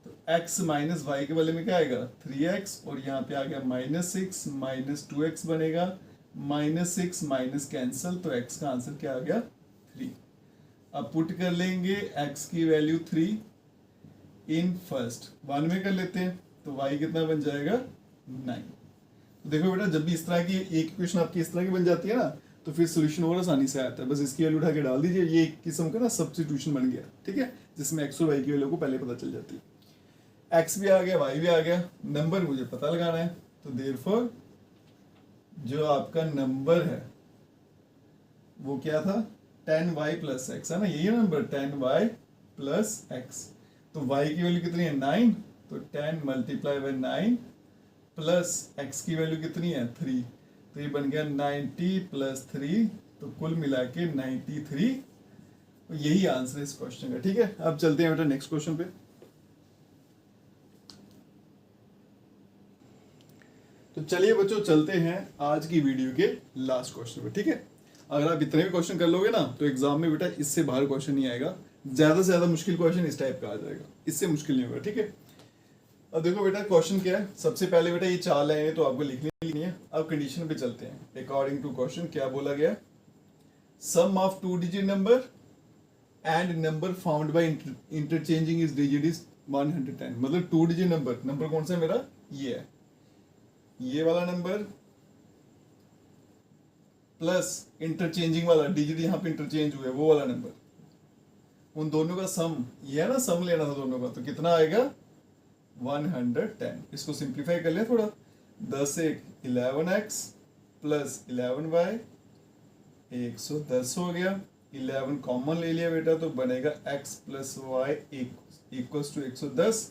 तो x माइनस वाई के वाले में क्या आएगा 3x, और यहाँ पे आ गया -6 -2x बनेगा, -6 माइनस कैंसल, तो x का आंसर क्या आ गया 3। अब पुट कर लेंगे x की वैल्यू 3 इन फर्स्ट 1 में कर लेते हैं तो y कितना बन जाएगा 9। तो देखो बेटा जब भी इस तरह की एक इक्वेशन आपकी इस तरह की बन जाती है ना तो फिर सोल्यूशन और आसानी से आता है। बस इसकी वैल्यू उठा के डाल दीजिए, ये एक किस्म का ना सब्स्टिट्यूशन बन गया। ठीक है, जिसमें x और y की वैल्यू को पहले पता चल जाती है। x भी आ गया, y भी आ गया, नंबर मुझे पता लगाना है। तो देयरफॉर जो आपका नंबर है वो क्या था 10y प्लस x है ना, यही है नंबर 10y प्लस x। तो y की वैल्यू कितनी है 9, तो 10 मल्टीप्लाई बाय 9 प्लस x की वैल्यू कितनी है 3, तो ये बन गया 90 प्लस 3, तो कुल मिला के 93। तो यही आंसर है इस क्वेश्चन का। ठीक है, अब चलते हैं बेटा नेक्स्ट क्वेश्चन पे। तो चलिए बच्चों चलते हैं आज की वीडियो के लास्ट क्वेश्चन पे। ठीक है, अगर आप इतने भी क्वेश्चन कर लोगे ना तो एग्जाम में बेटा इससे बाहर क्वेश्चन नहीं आएगा। ज्यादा से ज्यादा मुश्किल क्वेश्चन इस टाइप का आ जाएगा, इससे मुश्किल नहीं होगा। ठीक है, अब देखो बेटा क्वेश्चन क्या है। सबसे पहले बेटा ये 4 लाइनें तो आपको लिखनी है। अब कंडीशन पे चलते हैं। अकॉर्डिंग टू क्वेश्चन क्या बोला गया, sum of 2 digit number and number found by interchanging is digit is 110। मतलब 2 डिजिट नंबर, नंबर कौन सा है मेरा, ये है, ये वाला नंबर प्लस इंटरचेंजिंग वाला डिजिट यहाँ पे इंटरचेंज हुए वो वाला नंबर, उन दोनों का सम, ये है ना, सम लेना था दोनों का, तो कितना आएगा 110। इसको सिंप्लीफाई कर ले थोड़ा, 10 से 11x प्लस 11y 110 हो गया। 11 कॉमन ले लिया बेटा तो बनेगा x plus y equals to 110।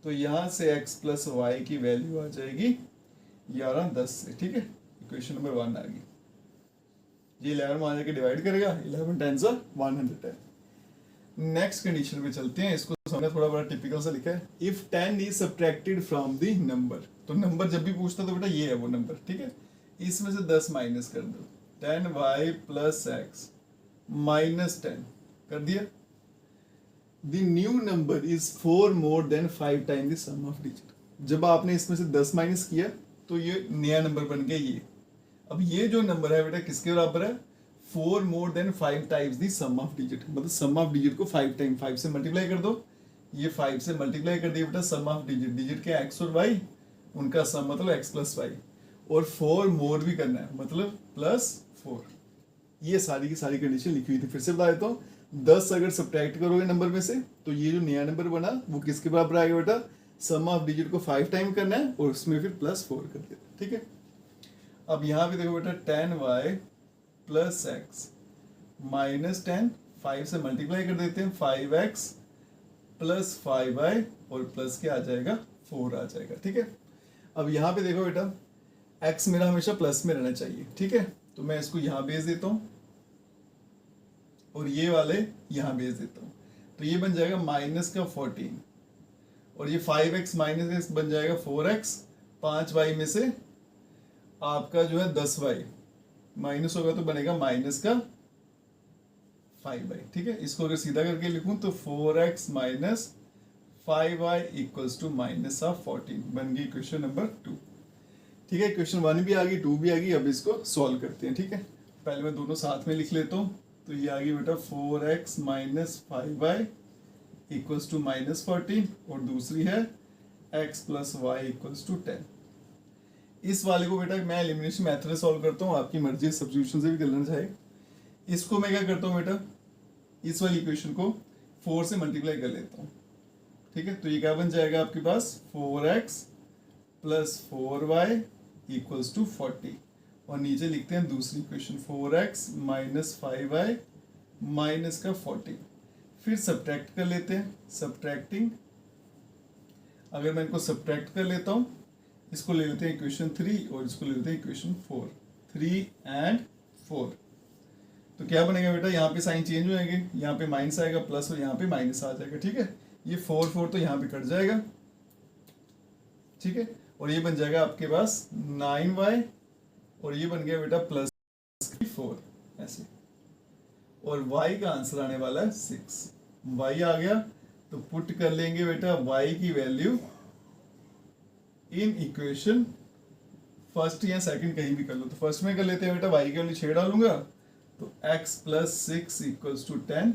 तो यहाँ से x प्लस वाई की वैल्यू आ जाएगी 11 10 से। ठीक है, इक्वेशन नंबर 1 आ गई। ये 11 में आ जाके डिवाइड करेगा, 11 10 सा 110। नेक्स्ट कंडीशन पे चलते हैं। इसको हमने थोड़ा बड़ा टिपिकल सा लिखा है, if 10 is subtracted from the number. तो नंबर जब भी पूछता तो बेटा ये है वो नंबर। ठीक है, इसमें से 10 माइनस कर दो, 10y प्लस x माइनस 10 कर दिया। The new number is 4 more than 5 time the sum of digit. जब आपने इसमें से 10 माइनस किया तो ये नया नंबर बन गया ये। अब ये जो नंबर है बेटा किसके बराबर है, 4 more than 5 times the sum of digit. मतलब सम ऑफ डिजिट को 5 टाइम 5 से मल्टीप्लाई कर दो, ये 5 से मल्टीप्लाई कर दिया बेटा सम ऑफ डिजिट। डिजिट के x और y, उनका सम मतलब x प्लस वाई, और 4 मोर भी करना है मतलब प्लस 4। ये सारी की सारी कंडीशन लिखी हुई थी। फिर से बता देता हूँ, 10 अगर सब्ट्रैक्ट करोगे नंबर में से तो ये जो नया नंबर बना वो किसके बराबर आएगा बेटा, सम ऑफ डिजिट को 5 टाइम करना है और उसमें फिर प्लस 4 कर देना। ठीक है, अब यहाँ पे देखो बेटा 10y प्लस x माइनस 10, 5 से मल्टीप्लाई कर देते हैं 5x प्लस 5y और प्लस क्या आ जाएगा 4 आ जाएगा। ठीक है, अब यहाँ पे देखो बेटा x मेरा हमेशा प्लस में रहना चाहिए। ठीक है, तो मैं इसको यहाँ भेज देता हूँ और ये वाले यहाँ भेज देता हूँ, तो ये बन जाएगा माइनस का 14 और ये 5x माइनस x बन जाएगा 4x। 5y में से आपका जो है 10y माइनस होगा तो बनेगा माइनस का 5y। ठीक है, इसको अगर सीधा करके लिखूं तो 4x minus 5y equals to minus of 14 बन गई क्वेश्चन नंबर 2। ठीक है, क्वेश्चन 1 भी आ गई, 2 भी आ गई। अब इसको सॉल्व करते हैं। ठीक है, पहले मैं दोनों साथ में लिख लेता हूँ। तो ये आ गई बेटा 4x minus 5y equals to minus 14 और दूसरी है x plus y equals to 10। इस वाले को बेटा मैं एलिमिनेशन मेथड से सॉल्व करता हूँ, आपकी मर्जी सब्स्टिट्यूशन से भी कर लेना चाहे। इसको मैं क्या करता हूँ बेटा, इस वाली इक्वेशन को 4 से मल्टीप्लाई कर लेता हूँ। ठीक है, तो ये क्या बन जाएगा आपके पास 4x plus 4y equals to 40 और नीचे लिखते हैं दूसरी equation 4x minus 5y minus का 40। फिर सब्ट्रैक्ट कर लेते हैं, सब्ट्रैक्टिंग। अगर मैं इनको सब्ट्रैक्ट कर लेता हूँ, इसको ले लेते हैं इक्वेशन 3 और इसको ले लेते हैं इक्वेशन 4, 3 एंड 4। तो क्या बनेगा बेटा, यहाँ पे साइन चेंज हो जाएंगे, यहाँ पे माइनस आएगा प्लस और यहाँ पे माइनस आ जाएगा। ठीक है, ये 4 4 तो यहाँ पे कट जाएगा। ठीक है, और ये बन जाएगा आपके पास 9y और ये बन गया बेटा प्लस 4 ऐसे, और y का आंसर आने वाला है 6। y आ गया तो पुट कर लेंगे बेटा y की वैल्यू इन इक्वेशन फर्स्ट या सेकंड कहीं भी कर लो। तो फर्स्ट में कर लेते हैं बेटा, y की वैल्यू 6 डालूंगा तो x प्लस 6 इक्वल्स टू 10।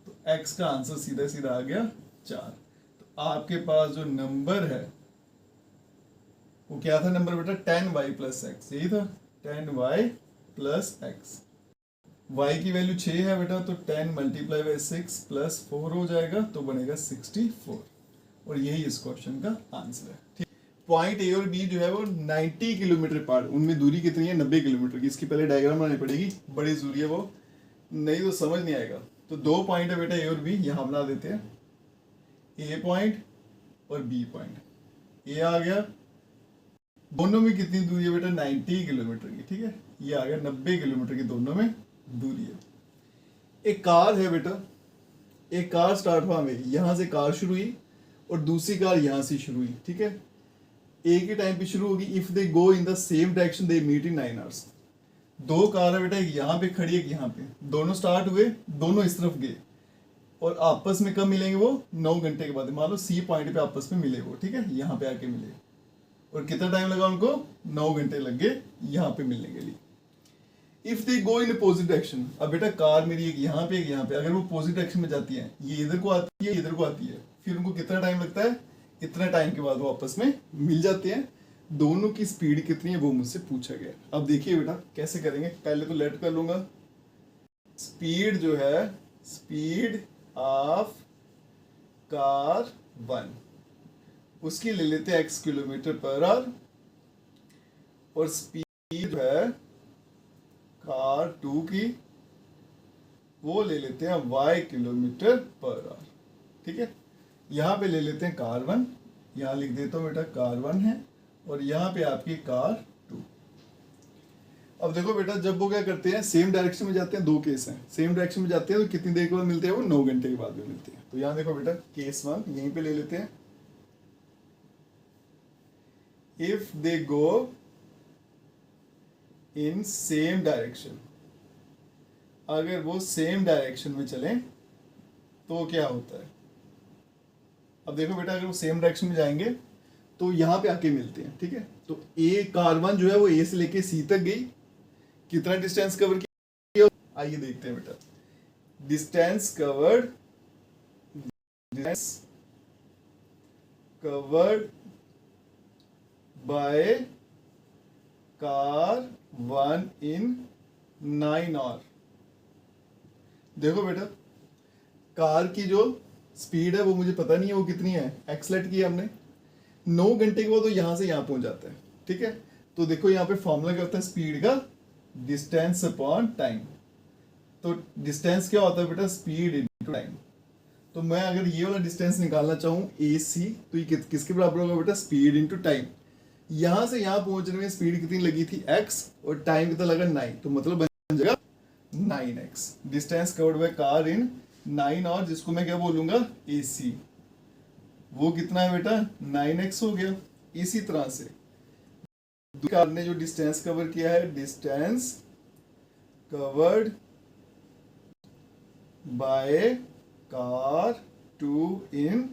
तो x का आंसर सीधा सीधा आ गया 4। तो आपके पास जो नंबर है वो क्या था नंबर बेटा, 10y प्लस x, यही था 10y प्लस x। y की वैल्यू 6 है बेटा, तो 10 मल्टीप्लाई बाई 6 प्लस 4 हो जाएगा तो बनेगा 64। और यही इस क्वेश्चन का आंसर है। ठीक, पॉइंट ए और बी जो है वो 90 किलोमीटर पार, उनमें दूरी कितनी है 90 किलोमीटर की। इसकी पहले डायग्राम बनानी पड़ेगी, बड़ी जरूरी है वो, नहीं तो समझ नहीं आएगा। तो 2 पॉइंट है बेटा ए और बी, यहाँ बना देते हैं, ए पॉइंट और बी पॉइंट। ए आ गया, दोनों में कितनी दूरी है बेटा 90 किलोमीटर की। ठीक है, ये आ गया 90 किलोमीटर की दोनों में दूरी है। एक कार है बेटा, एक कार स्टार्ट हुआ हमें, यहां से कार शुरू हुई और दूसरी कार यहां से शुरू हुई। ठीक है, एक ही टाइम पे शुरू होगी। If they go in the same direction they meet in 9 hours. 2 car है बेटा, एक यहाँ पे खड़ी एक यहाँ पे, दोनों स्टार्ट हुए, दोनों इस तरफ गए और आपस में कब मिलेंगे वो 9 घंटे के बाद। मान लो सी पॉइंट पे आपस में मिले वो। ठीक है, यहाँ पे आके मिले और कितना टाइम लगा उनको, 9 घंटे लग गए यहाँ पे मिलने के लिए। If they go in opposite direction, अब बेटा कार मेरी एक यहाँ पे एक यहाँ पे, अगर वो अपोजिट डायरेक्शन में जाती है, ये इधर को आती है इधर को आती है, फिर उनको कितना टाइम लगता है, इतना टाइम के बाद वो आपस में मिल जाते हैं। दोनों की स्पीड कितनी है वो मुझसे पूछा गया। अब देखिए बेटा कैसे करेंगे, पहले तो लेट कर लूंगा। स्पीड जो है, स्पीड ऑफ कार 1 उसकी ले लेते हैं x किलोमीटर पर आवर, और स्पीड जो है कार 2 की वो ले लेते हैं y किलोमीटर पर आवर। ठीक है, यहाँ पे ले लेते हैं कार 1, यहाँ लिख देता हूँ बेटा कार 1 है, और यहाँ पे आपकी कार 2। अब देखो बेटा, जब वो क्या करते हैं सेम डायरेक्शन में जाते हैं, 2 केस हैं, सेम डायरेक्शन में जाते हैं तो कितनी देर के बाद मिलते हैं वो 9 घंटे के बाद भी मिलते हैं। तो यहाँ देखो बेटा केस 1 यहीं पे ले लेते हैं। If they go in same direction, अगर वो सेम डायरेक्शन में चलें तो क्या होता है। अब देखो बेटा, अगर वो सेम डायरेक्शन में जाएंगे तो यहाँ पे आके मिलते हैं। ठीक है, तो ए कार 1 जो है वो ए से लेके सी तक गई, कितना डिस्टेंस कवर किया, आइए देखते हैं बेटा। Distance covered by car 1 in 9 hour. देखो बेटा, कार की जो स्पीड है वो मुझे पता नहीं है वो कितनी है, एक्सलेट की हमने 9 घंटे के बाद तो यहां से यहां पहुंच जाता है। ठीक है, तो देखो यहाँ पे फॉर्मूला क्या होता है स्पीड का, डिस्टेंस अपॉन टाइम। तो डिस्टेंस क्या होता है बेटा, स्पीड इनटू टाइम। तो मैं अगर ये वाला डिस्टेंस निकालना चाहूँ ए सी, तो ये किसके बराबर होगा बेटा, स्पीड इनटू टाइम। यहां से यहां पहुंचने में स्पीड कितनी लगी थी x, और टाइम कितना लगा 9, तो मतलब बन जाएगा 9x। Distance covered by car in 9 hour, जिसको मैं क्या बोलूंगा AC, वो कितना है बेटा 9x हो गया। इसी तरह से कार ने जो डिस्टेंस कवर किया है, distance covered by car 2 in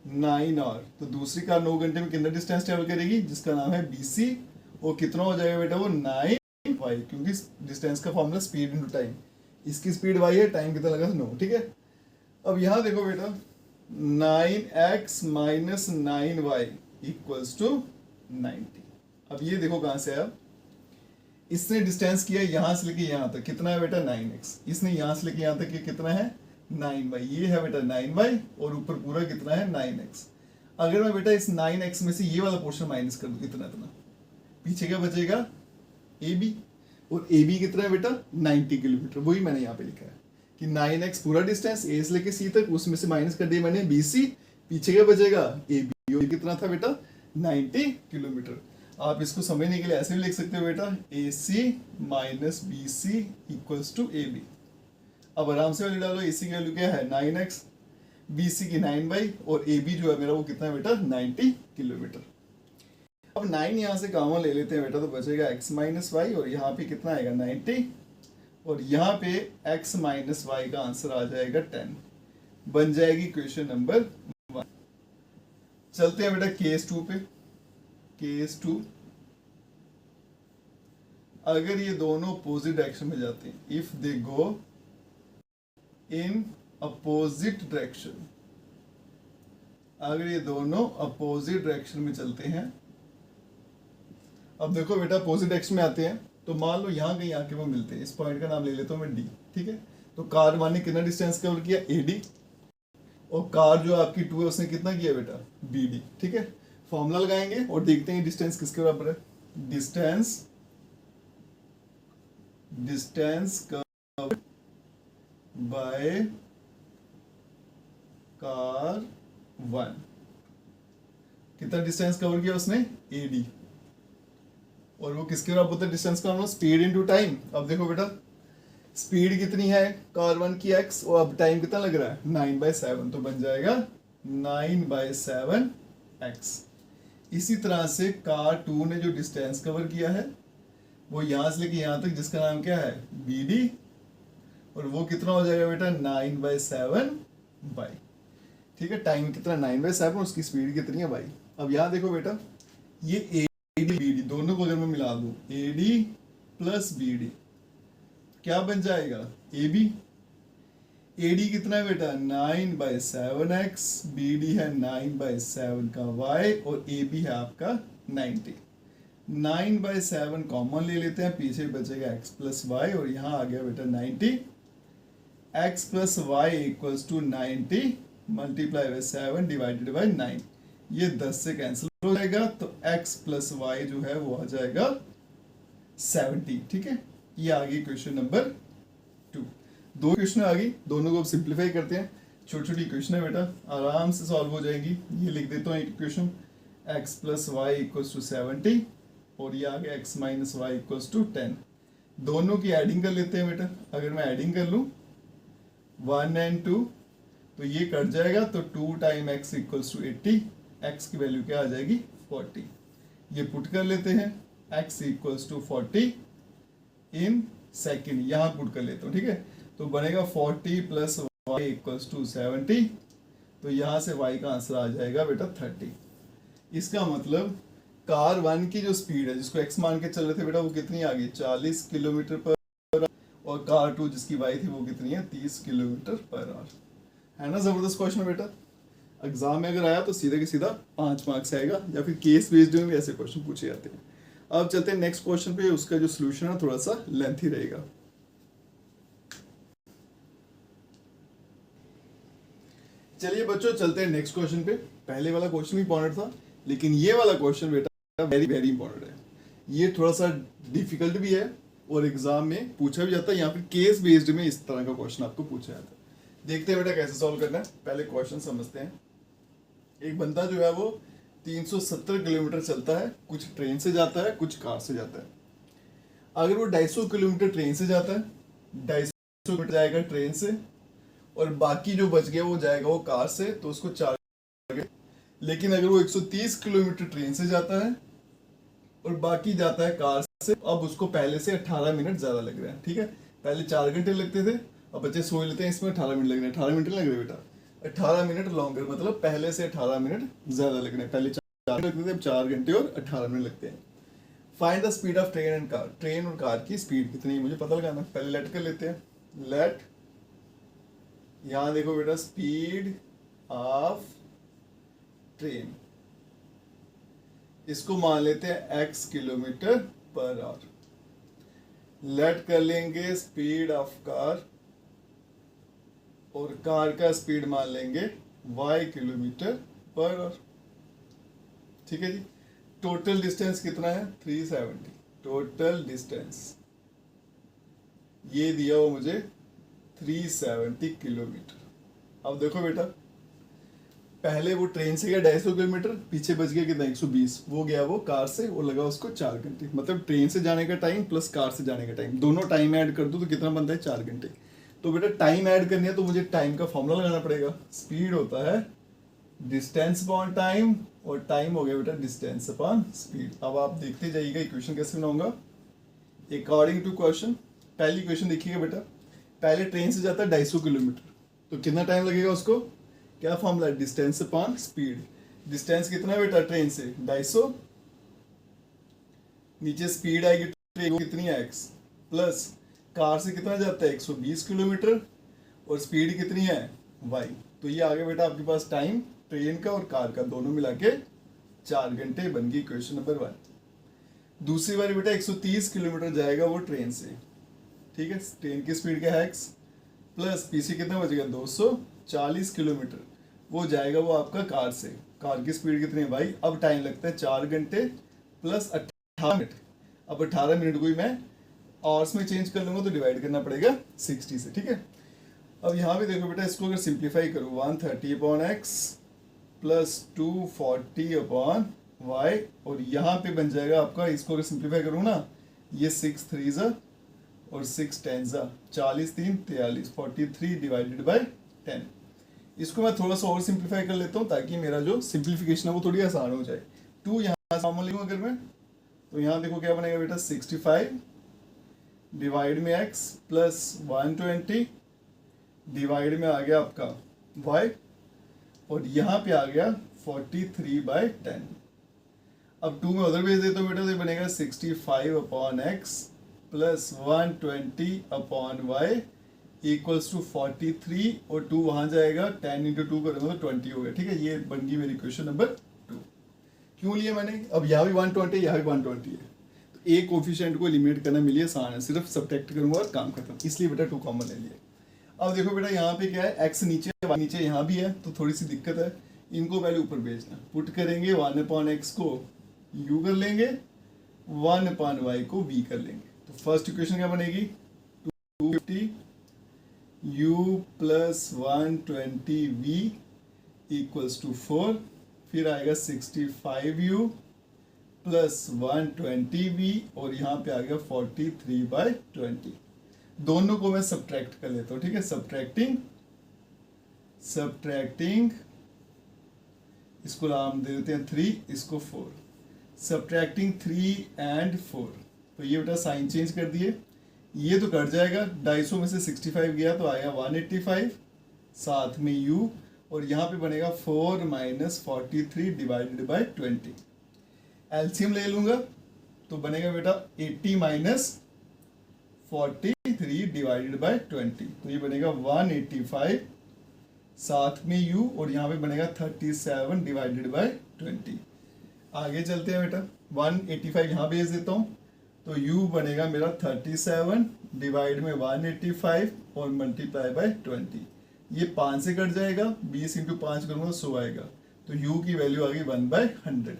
9 hour, तो दूसरी कार 9 घंटे में कितना डिस्टेंस ट्रेवल करेगी जिसका नाम है BC, और कितना हो जाएगा बेटा वो 9y, क्योंकि डिस्टेंस का फॉर्मूला स्पीड इनटू टाइम, इसकी स्पीड y है, टाइम कितना लगा 9, ठीक है। अब यहाँ देखो बेटा 9x minus 9y equals to 90। अब ये देखो कहाँ से आया, इसने डिस्टेंस किया यहाँ से लेके यहाँ तक, कितना है बेटा 9x, इसने यहाँ से लेके यहाँ तक ये कितना है 9y, ये है बेटा 9y, और ऊपर पूरा कितना है 9x। अगर मैं बेटा इस 9x में से ये वाला पोर्शन माइनस कर दूं इतना इतना, पीछे क्या बचेगा AB, और AB कितना है बेटा 90 किलोमीटर, वही मैंने यहाँ पे लिखा है कि 9x पूरा डिस्टेंस A से लेके C तक, उसमें से माइनस कर दिया मैंने BC, पीछे क्या बचेगा AB, और कितना था बेटा 90 किलोमीटर। आप इसको समझने के लिए ऐसे भी लिख सकते हो बेटा AC minus BC equals to AB। अब आराम से वैल्यू डालो, AC की वैल्यू क्या है 9x, BC की 9y, और AB जो है मेरा वो कितना है बेटा 90 किलोमीटर। अब 9 यहाँ से कॉमन ले लेते हैं बेटा, तो बचेगा x माइनस वाई, और यहाँ पे कितना आएगा 90, और यहाँ पे x माइनस वाई का आंसर आ जाएगा 10, बन जाएगी क्वेश्चन नंबर 1। चलते हैं बेटा केस 2 पे। केस 2, अगर ये दोनों अपोजिट डायरेक्शन में जाते हैं, if they go in opposite direction, अगर ये दोनों अपोजिट डायरेक्शन में चलते हैं, अब देखो बेटा अपोजिट डायरेक्शन में आते हैं, तो मान लो यहाँ कहीं आके वो मिलते हैं, इस पॉइंट का नाम ले लेता हूँ मैं D, ठीक है। तो कार 1 ने कितना डिस्टेंस कवर किया AD, और कार जो आपकी 2 है उसने कितना किया बेटा BD, ठीक है। फॉर्मूला लगाएंगे और देखते हैं डिस्टेंस किसके बराबर है, डिस्टेंस कवर्ड बाय कार 1, कितना डिस्टेंस कवर किया उसने AD, और वो किसके बराबर होता है डिस्टेंस का, स्पीड इनटू टाइम। अब देखो बेटा स्पीड कितनी है कार 1 की x, और अब टाइम कितना लग रहा है 9/7, तो बन जाएगा 9/7x। इसी तरह से कार 2 ने जो डिस्टेंस कवर किया है वो यहाँ से लेके यहाँ तक, जिसका नाम क्या है BD, और वो कितना हो जाएगा बेटा 9/7y, ठीक है। टाइम कितना 9/7, उसकी स्पीड कितनी है y। अब यहाँ देखो बेटा ये AD BD दोनों को अगर मैं मिला दूं, AD प्लस BD क्या बन जाएगा AB। AD कितना है बेटा 9/7x, BD है 9/7 का y, और AB है आपका 90। 9/7 कॉमन ले लेते हैं, पीछे बचेगा x प्लस वाई, और यहाँ आ गया बेटा 90, x plus y equals to 90 multiply by 7 divided by 9, ये 10 से कैंसिल हो जाएगा, तो x प्लस वाई जो है वो आ जाएगा 70, ठीक है। ये आ गई क्वेश्चन नंबर 2। दो क्वेश्चन आ गई, दोनों को अब सिंप्लीफाई करते हैं। छोटी छोटी क्वेश्चन है बेटा, आराम से सॉल्व हो जाएगी। ये लिख देता हूँ एक question, x plus y equals to 70, और ये आ गया x minus y equals to 10। दोनों की एडिंग कर लेते हैं बेटा। अगर मैं एडिंग कर लूँ 1 and 2, तो ये कट जाएगा, तो 2 time x equals to 80, x की वैल्यू क्या आ जाएगी 40। ये पुट कर लेते हैं, x equals to 40 in second, यहाँ पुट कर लेता हूँ, ठीक है। तो बनेगा 40 प्लस वाई इक्वल्स टू 70, तो यहाँ से y का आंसर आ जाएगा बेटा 30। इसका मतलब कार 1 की जो स्पीड है, जिसको x मान के चल रहे थे बेटा, वो कितनी आ गई 40 किलोमीटर पर, और कार 2 जिसकी y थी वो कितनी है 30 किलोमीटर पर आवर। है ना जबरदस्त क्वेश्चन बेटा। एग्जाम में अगर आया तो सीधा के सीधा 5 मार्क्स आएगा, या फिर केस बेस्ड में भी ऐसे क्वेश्चन पूछे जाते हैं। अब चलते हैं नेक्स्ट क्वेश्चन पे, उसका जो सोल्यूशन है थोड़ा सा लेंथी रहेगा। चलिए बच्चों चलते हैं नेक्स्ट क्वेश्चन पे। पहले वाला क्वेश्चन भी इंपॉर्टेंट था, लेकिन ये वाला क्वेश्चन बेटा वेरी वेरी इंपॉर्टेंट है। ये थोड़ा सा डिफिकल्ट भी है और एग्जाम में पूछा भी जाता है, यहाँ पे केस बेस्ड में इस तरह का क्वेश्चन आपको पूछा जाता है। देखते हैं बेटा कैसे सॉल्व करना है। पहले क्वेश्चन समझते हैं। एक बंदा जो है वो 370 किलोमीटर चलता है, कुछ ट्रेन से जाता है कुछ कार से जाता है। अगर वो 250 किलोमीटर ट्रेन से जाता है, 250 किलोमीटर जाएगा ट्रेन से, और बाकी जो बच गया वो जाएगा वो कार से, तो उसको 4। लेकिन अगर वो 130 किलोमीटर ट्रेन से जाता है और बाकी जाता है कार से, अब उसको पहले से 18 मिनट ज्यादा लग रहा है, ठीक है। पहले 4 घंटे लगते थे, अब बच्चे सोच लेते हैं इसमें 18 मिनट लग रहे हैं, 18 मिनट लग रहे बेटा। 18 मिनट लॉन्गर, मतलब पहले से 18 मिनट ज्यादा लगने, पहले 4 लगते थे, अब 4 घंटे और 18 मिनट लगते हैं। Find the speed of train and car, train और कार की स्पीड कितनी है मुझे पता लगाना। पहले लेट कर लेते हैं, लेट, यहां देखो बेटा स्पीड ऑफ ट्रेन, इसको मान लेते हैं x kilometre per hour. Let कर लेंगे स्पीड ऑफ कार, और कार का स्पीड मान लेंगे y किलोमीटर पर आवर। ठीक है जी। टोटल डिस्टेंस कितना है 370, टोटल डिस्टेंस ये दिया हो मुझे 370 किलोमीटर। अब देखो बेटा, पहले वो ट्रेन से गया 250 किलोमीटर, पीछे बच गया कितना 120, वो गया वो कार से, वो लगा उसको 4 घंटे, मतलब ट्रेन से जाने का टाइम प्लस कार से जाने का टाइम, दोनों टाइम ऐड कर दो तो कितना बनता है 4 घंटे। तो बेटा टाइम ऐड करनी है तो मुझे टाइम का फॉर्मूला लगाना पड़ेगा। स्पीड होता है डिस्टेंस अपॉन टाइम, और टाइम हो गया बेटा डिस्टेंस अपॉन स्पीड। अब आप देखते जाइएगा इक्वेशन कैसे बनाऊंगा अकॉर्डिंग टू क्वेश्चन। पहली इक्वेशन देखिएगा बेटा, पहले ट्रेन से जाता है 250 किलोमीटर, तो कितना टाइम लगेगा उसको, क्या फॉर्मूला है डिस्टेंस अपॉन स्पीड। डिस्टेंस कितना है बेटा ट्रेन से 250, नीचे स्पीड आएगी ट्रेन कितनी है x, प्लस कार से कितना जाता है 120 किलोमीटर, और स्पीड कितनी है y। तो ये आ गया बेटा आपके पास टाइम ट्रेन का और कार का दोनों मिला के 4 घंटे बन गई क्वेश्चन नंबर 1। दूसरी बार बेटा 130 किलोमीटर जाएगा वो ट्रेन से, ठीक है, ट्रेन की स्पीड क्या है x, प्लस पीछे कितना बचेगा 240 किलोमीटर, वो जाएगा वो आपका कार से, कार की स्पीड कितनी है भाई। अब टाइम लगता है 4 घंटे प्लस 18 मिनट। अब 18 मिनट को ही मैं आवर्स में चेंज कर लूंगा तो डिवाइड करना पड़ेगा 60 से, ठीक है। अब यहाँ भी देखो बेटा, इसको अगर सिंप्लीफाई करूँ 130 upon x plus 240 upon y, और यहाँ पे बन जाएगा आपका, इसको अगर सिंप्लीफाई करूँ ना, ये 6 3 ज़ा और 6 10 ज़ा 40 3 43, 43 डिवाइडेड बाई 10। इसको मैं थोड़ा सा और सिंप्लीफाई कर लेता हूँ ताकि मेरा जो सिंप्लीफिकेशन है वो थोड़ी आसान हो जाए। 2 यहाँ से कॉमन लूँ अगर मैं, तो यहाँ देखो क्या बनेगा बेटा 65 डिवाइड में x प्लस 120 डिवाइड में आ गया आपका y, और यहाँ पे आ गया 43/10। अब 2 में उधर भेज देता हूँ बेटा, तो ये बनेगा 65 upon x plus 120 upon y equals to 43, और 2 वहाँ जाएगा, 10 इंटू 2 करेंगे तो 20 हो गया, ठीक है। ये बन गई मेरी क्वेश्चन नंबर 2। क्यों लिया मैंने, अब यहाँ भी 120 यहाँ भी 120 है, तो एक कोफिशिएंट को एलिमिनेट करना मिलिए आसान है, सिर्फ सब्ट्रैक्ट करूंगा और काम खत्म, इसलिए बेटा 2 कॉमन ले लिया। अब देखो बेटा यहाँ पे क्या है, x नीचे y नीचे यहाँ भी है, तो थोड़ी सी दिक्कत है, इनको पहले ऊपर भेजना। पुट करेंगे 1 अपॉन एक्स को u कर लेंगे, 1 अपॉन y को v कर लेंगे। तो फर्स्ट इक्वेशन क्या बनेगी 250 u plus 120 v equals to 4, फिर आएगा 65 u प्लस 120 v, और यहाँ पे आ गया 43/20। दोनों को मैं सब्ट्रैक्ट कर लेता हूँ, ठीक है। सब्ट्रैक्टिंग इसको नाम दे देते हैं 3, इसको 4, सब्ट्रैक्टिंग 3 एंड 4। तो ये बेटा साइन चेंज कर दिए, ये तो कट जाएगा, 250 में से 65 गया तो आया 185, साथ में u, और यहाँ पे बनेगा 4 माइनस 43 डिवाइडेड बाई 20। एलसीएम ले लूंगा तो बनेगा बेटा 80 माइनस 43 डिवाइडेड बाई 20, तो ये बनेगा 185, साथ में u, और यहाँ पे बनेगा 37 डिवाइडेड बाई 20। आगे चलते हैं बेटा, 185 यहाँ भेज देता हूँ, तो u बनेगा मेरा 37 डिवाइड में 185 और मल्टीप्लाई बाई 20। ये 5 से कट जाएगा, 20 इंटू 5 करूँगा 100 आएगा, तो u की वैल्यू आ गई 1/100।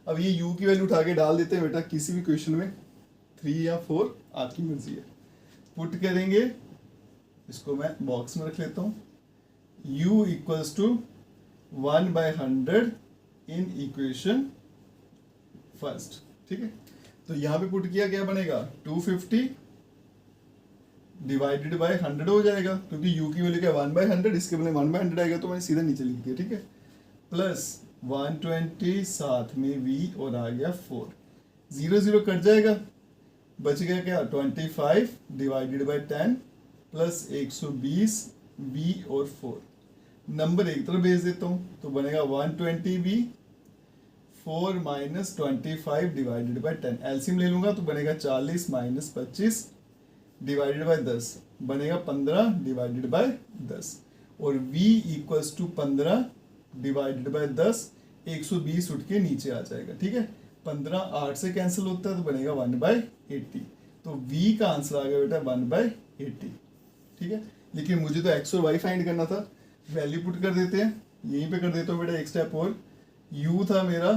अब ये u की वैल्यू उठा के डाल देते हैं बेटा किसी भी क्वेश्चन में, 3 या 4 आपकी मर्जी है। पुट करेंगे, इसको मैं बॉक्स में रख लेता हूँ, u equals to 1/100 in equation first, ठीक है। तो यहाँ पे पुट किया, क्या बनेगा 250 डिवाइडेड बाय 100 हो जाएगा, क्योंकि u की वैल्यू क्या 1/100, इसके बने 1/100 आएगा, तो मैंने सीधा नीचे लिख दिया, ठीक है। प्लस 120 साथ में v, और आ गया 4, 0 0 कट जाएगा, बच गया क्या 25 डिवाइडेड बाई 10 प्लस 120 v और 4 नंबर एक तरफ भेज देता हूँ तो बनेगा 120b 4 minus 25 divided by 10। LCM ले लूंगा तो बनेगा 40 माइनस 25 डिवाइडेड बाई 10 बनेगा 15 डिवाइडेड बाई 10 और v equals to 15 divided by 10 120 उठ के नीचे आ जाएगा। ठीक है, 15 8 से कैंसिल होता है तो बनेगा 1/80। तो v का आंसर आ गया बेटा 1/80। ठीक है, लेकिन मुझे तो x और y फाइंड करना था, वैल्यू पुट कर देते हैं, यहीं पे कर देता हूँ बेटा एक स्टेप और। u था मेरा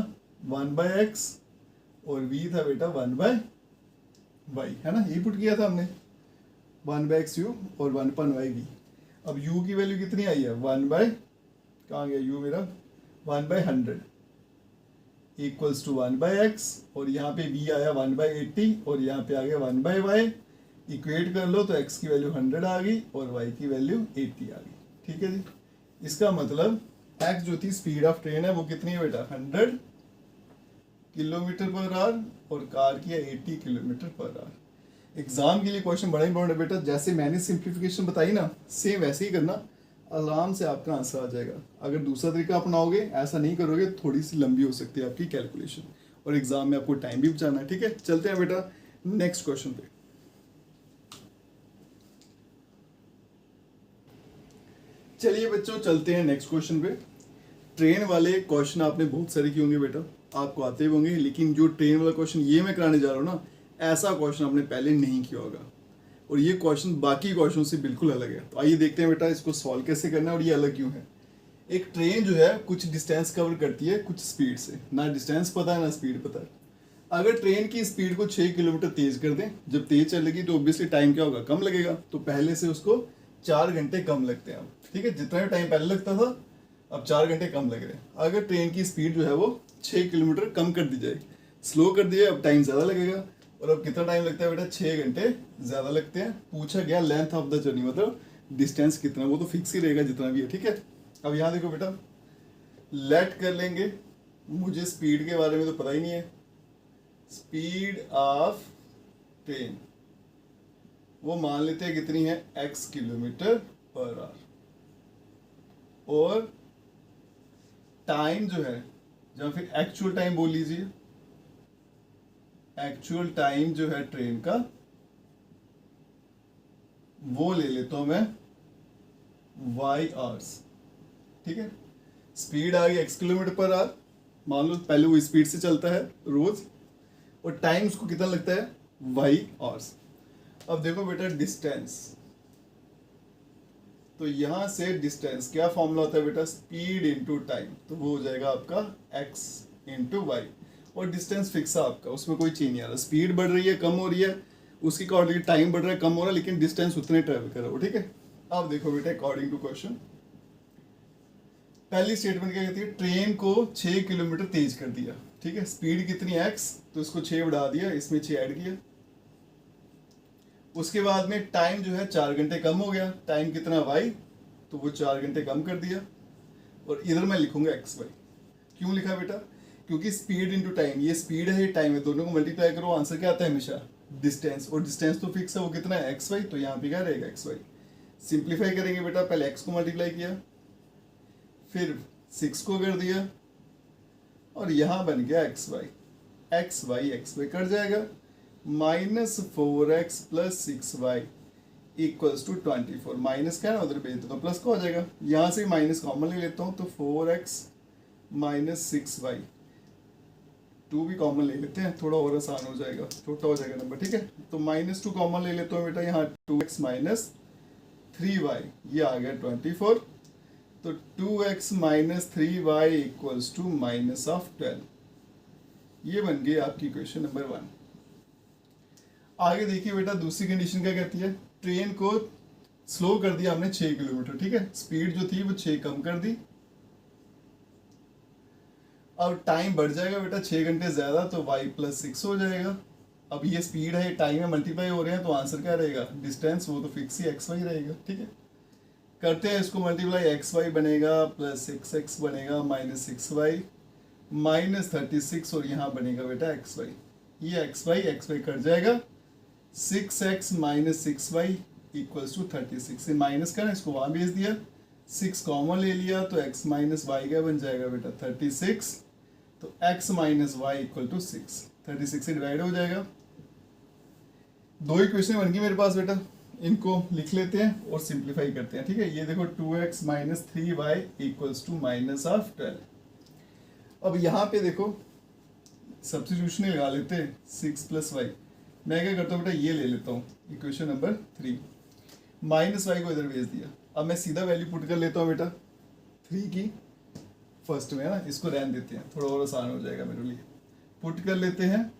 1/x और v था बेटा 1/y, है ना, यही पुट किया था हमने, 1/x u और 1/y v। अब u की वैल्यू कितनी आई है, 1/, कहाँ गया u मेरा, 1/100 इक्वल्स टू 1/x और यहाँ पे v आया 1/80 और यहाँ पे आ गया 1/y। इक्वेट कर लो तो x की वैल्यू 100 आ गई और y की वैल्यू 80 आ गई। ठीक है जी, इसका मतलब x जो थी स्पीड ऑफ ट्रेन है वो कितनी है बेटा, 100 किलोमीटर पर आवर और कार की है 80 किलोमीटर पर आवर। एग्जाम के लिए क्वेश्चन बड़ा इंपॉर्टेंट है बेटा, जैसे मैंने सिंप्लीफिकेशन बताई ना सेम वैसे ही करना, आराम से आपका आंसर आ जाएगा। अगर दूसरा तरीका अपनाओगे, ऐसा नहीं करोगे, थोड़ी सी लंबी हो सकती है आपकी कैलकुलेशन और एग्जाम में आपको टाइम भी बचाना है। ठीक है, चलते हैं बेटा नेक्स्ट क्वेश्चन पे। चलिए बच्चों चलते हैं नेक्स्ट क्वेश्चन पे। ट्रेन वाले क्वेश्चन आपने बहुत सारे किए होंगे बेटा, आपको आते होंगे, लेकिन जो ट्रेन वाला क्वेश्चन ये मैं कराने जा रहा हूँ ना, ऐसा क्वेश्चन आपने पहले नहीं किया होगा और ये क्वेश्चन बाकी क्वेश्चन से बिल्कुल अलग है। तो आइए देखते हैं बेटा इसको सॉल्व कैसे करना है और ये अलग क्यों है। एक ट्रेन जो है कुछ डिस्टेंस कवर करती है कुछ स्पीड से, ना डिस्टेंस पता है ना स्पीड पता है। अगर ट्रेन की स्पीड को 6 किलोमीटर तेज कर दें, जब तेज चलेगी तो ऑब्वियसली टाइम क्या होगा, कम लगेगा, तो पहले से उसको 4 घंटे कम लगते हैं अब। ठीक है, जितना भी टाइम पहले लगता था अब 4 घंटे कम लग रहे हैं। अगर ट्रेन की स्पीड जो है वो 6 किलोमीटर कम कर दी जाए, स्लो कर दिया, अब टाइम ज़्यादा लगेगा। और अब कितना टाइम लगता है बेटा, 6 घंटे ज़्यादा लगते हैं। पूछा गया लेंथ ऑफ द जर्नी, मतलब डिस्टेंस कितना, वो तो फिक्स ही रहेगा जितना भी है। ठीक है, अब यहाँ देखो बेटा, लेट कर लेंगे, मुझे स्पीड के बारे में तो पता ही नहीं है। स्पीड ऑफ ट्रेन वो मान लेते हैं कितनी है, x किलोमीटर पर आवर, और टाइम जो है, या फिर एक्चुअल टाइम बोल लीजिए, एक्चुअल टाइम जो है ट्रेन का वो ले लेता हूं मैं y आवर्स। ठीक है, स्पीड आ गई x किलोमीटर पर आवर, मान लो पहले वो स्पीड से चलता है रोज, और टाइम उसको कितना लगता है, y आवर्स। अब देखो बेटा डिस्टेंस, तो यहां से डिस्टेंस क्या फॉर्मूला होता है बेटा, स्पीड इंटू टाइम, तो वो हो जाएगा आपका x इंटू वाई। और डिस्टेंस फिक्स है आपका, उसमें कोई चेंज नहीं आ रहा, स्पीड बढ़ रही है कम हो रही है उसकी अकॉर्डिंग, टाइम बढ़ रहा है कम हो रहा है, लेकिन डिस्टेंस उतने ट्रेवल कर रहा हो। ठीक है, अब देखो बेटा अकॉर्डिंग टू क्वेश्चन, पहली स्टेटमेंट क्या कहती है, ट्रेन को 6 किलोमीटर तेज कर दिया। ठीक है, स्पीड कितनी है x, तो इसको 6 बढ़ा दिया, इसमें 6 ऐड किया। उसके बाद में टाइम जो है 4 घंटे कम हो गया, टाइम कितना y, तो वो 4 घंटे कम कर दिया। और इधर मैं लिखूंगा xy। क्यों लिखा बेटा, क्योंकि स्पीड इंटू टाइम, ये स्पीड है ये टाइम है, दोनों को मल्टीप्लाई करो, आंसर क्या आता है हमेशा, डिस्टेंस, और डिस्टेंस तो फिक्स है, वो कितना है xy, तो यहाँ पे क्या रहेगा xy। सिंप्लीफाई करेंगे बेटा, पहले x को मल्टीप्लाई किया, फिर 6 को कर दिया, और यहाँ बन गया xy, xy कट जाएगा, -4x plus 6y equals to 24। Minus क्या है ना, उधर भेज दो तो प्लस का हो जाएगा, यहाँ से माइनस कॉमन ले लेता हूँ, तो 4x माइनस 6y, 2 भी कॉमन ले लेते हैं, थोड़ा और आसान हो जाएगा, छोटा हो जाएगा नंबर। ठीक है, तो -2 कॉमन ले लेता हूँ बेटा, यहाँ 2x माइनस 3y, ये आ गया 24, तो 2x minus 3y equals to -12। ये बन गई आपकी इक्वेशन नंबर 1। आगे देखिए बेटा दूसरी कंडीशन क्या कहती है, ट्रेन को स्लो कर दिया हमने 6 किलोमीटर। ठीक है, स्पीड जो थी वो 6 कम कर दी, अब टाइम बढ़ जाएगा बेटा 6 घंटे ज्यादा, तो y प्लस 6 हो जाएगा। अब ये स्पीड है, टाइम है, मल्टीप्लाई हो रहे हैं, तो आंसर क्या रहेगा, डिस्टेंस, वो तो फिक्स ही xy रहेगा। ठीक है, करते हैं इसको मल्टीप्लाई, xy बनेगा प्लस 6x बनेगा माइनस 6y माइनस 36, और यहाँ बनेगा बेटा xy, ये xy कट जाएगा, 6x minus 6y equals to 36, से माइनस का ना इसको वहाँ भेज दिया, 6 कॉमन ले लिया तो x माइनस वाई क्या बन जाएगा बेटा 36, तो x minus y equal to 6, 36 से डिवाइड हो जाएगा। दो इक्वेशन बन गई मेरे पास बेटा, इनको लिख लेते हैं और सिंप्लीफाई करते हैं, ठीक है। ये देखो 2x minus 3y equals to minus of 12। अब यहाँ पे देखो सब्स्टिट्यूशन लगा लेते हैं 6 प्लस वाई। मैं क्या करता हूँ बेटा, ये ले लेता हूँ इक्वेशन नंबर 3, माइनस वाई को इधर भेज दिया। अब मैं सीधा वैल्यू पुट कर लेता हूँ बेटा 3 की फर्स्ट में, है ना, इसको रहने देते हैं, थोड़ा और आसान हो जाएगा मेरे लिए। पुट कर लेते हैं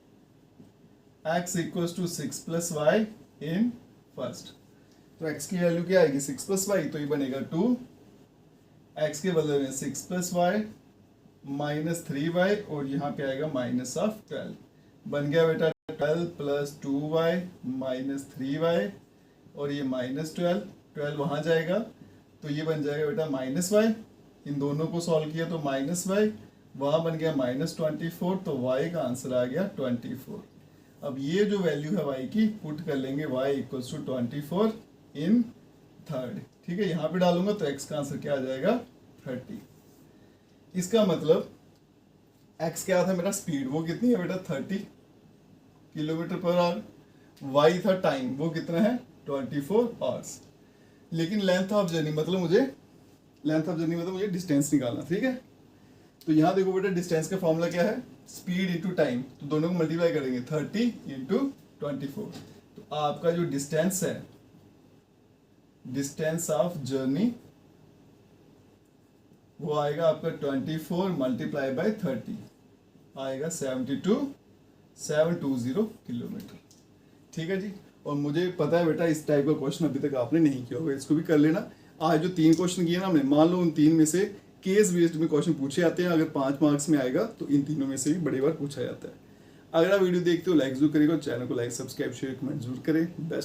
x equals to 6 plus y in first, तो x की वैल्यू क्या आएगी 6 प्लस वाई, तो ये बनेगा 2, x के बदले में 6 प्लस वाई माइनस 3y और यहाँ पे आएगा माइनस ऑफ 12, बन गया बेटा 12 प्लस 2y माइनस 3y और ये माइनस 12 वहाँ जाएगा तो ये बन जाएगा बेटा माइनस वाई। इन दोनों को सॉल्व किया तो माइनस वाई, वहाँ बन गया माइनस 24, तो y का आंसर आ गया 24। अब ये जो वैल्यू है y की पुट कर लेंगे y equals to 24 in third, ठीक है। यहाँ पे डालूंगा तो x का आंसर क्या आ जाएगा 30। इसका मतलब x क्या था मेरा स्पीड, वो कितनी है बेटा 30 किलोमीटर पर आवर, y था टाइम, वो कितना है 24 आवर्स। लेकिन लेंथ ऑफ जर्नी मतलब मुझे डिस्टेंस निकालना, ठीक है। तो यहाँ देखो बेटा डिस्टेंस का फॉर्मूला क्या है, स्पीड इंटू टाइम, तो दोनों को मल्टीप्लाई करेंगे 30 इंटू 24, तो आपका जो डिस्टेंस है, डिस्टेंस ऑफ जर्नी, वो आएगा आपका 24 मल्टीप्लाई बाय 30 आएगा 720 किलोमीटर, ठीक है जी। और मुझे पता है बेटा इस टाइप का क्वेश्चन अभी तक आपने नहीं किया होगा, इसको भी कर लेना। आज जो 3 क्वेश्चन किए ना हमने, मान लो उन 3 में से केस बेस्ड में क्वेश्चन पूछे जाते हैं, अगर 5 मार्क्स में आएगा तो इन तीनों में से भी बड़ी बार पूछा जाता है। अगर आप वीडियो देखते हो लाइक जरूर करेगा, चैनल को लाइक सब्सक्राइब शेयर कमेंट जरूर करें। बेस्ट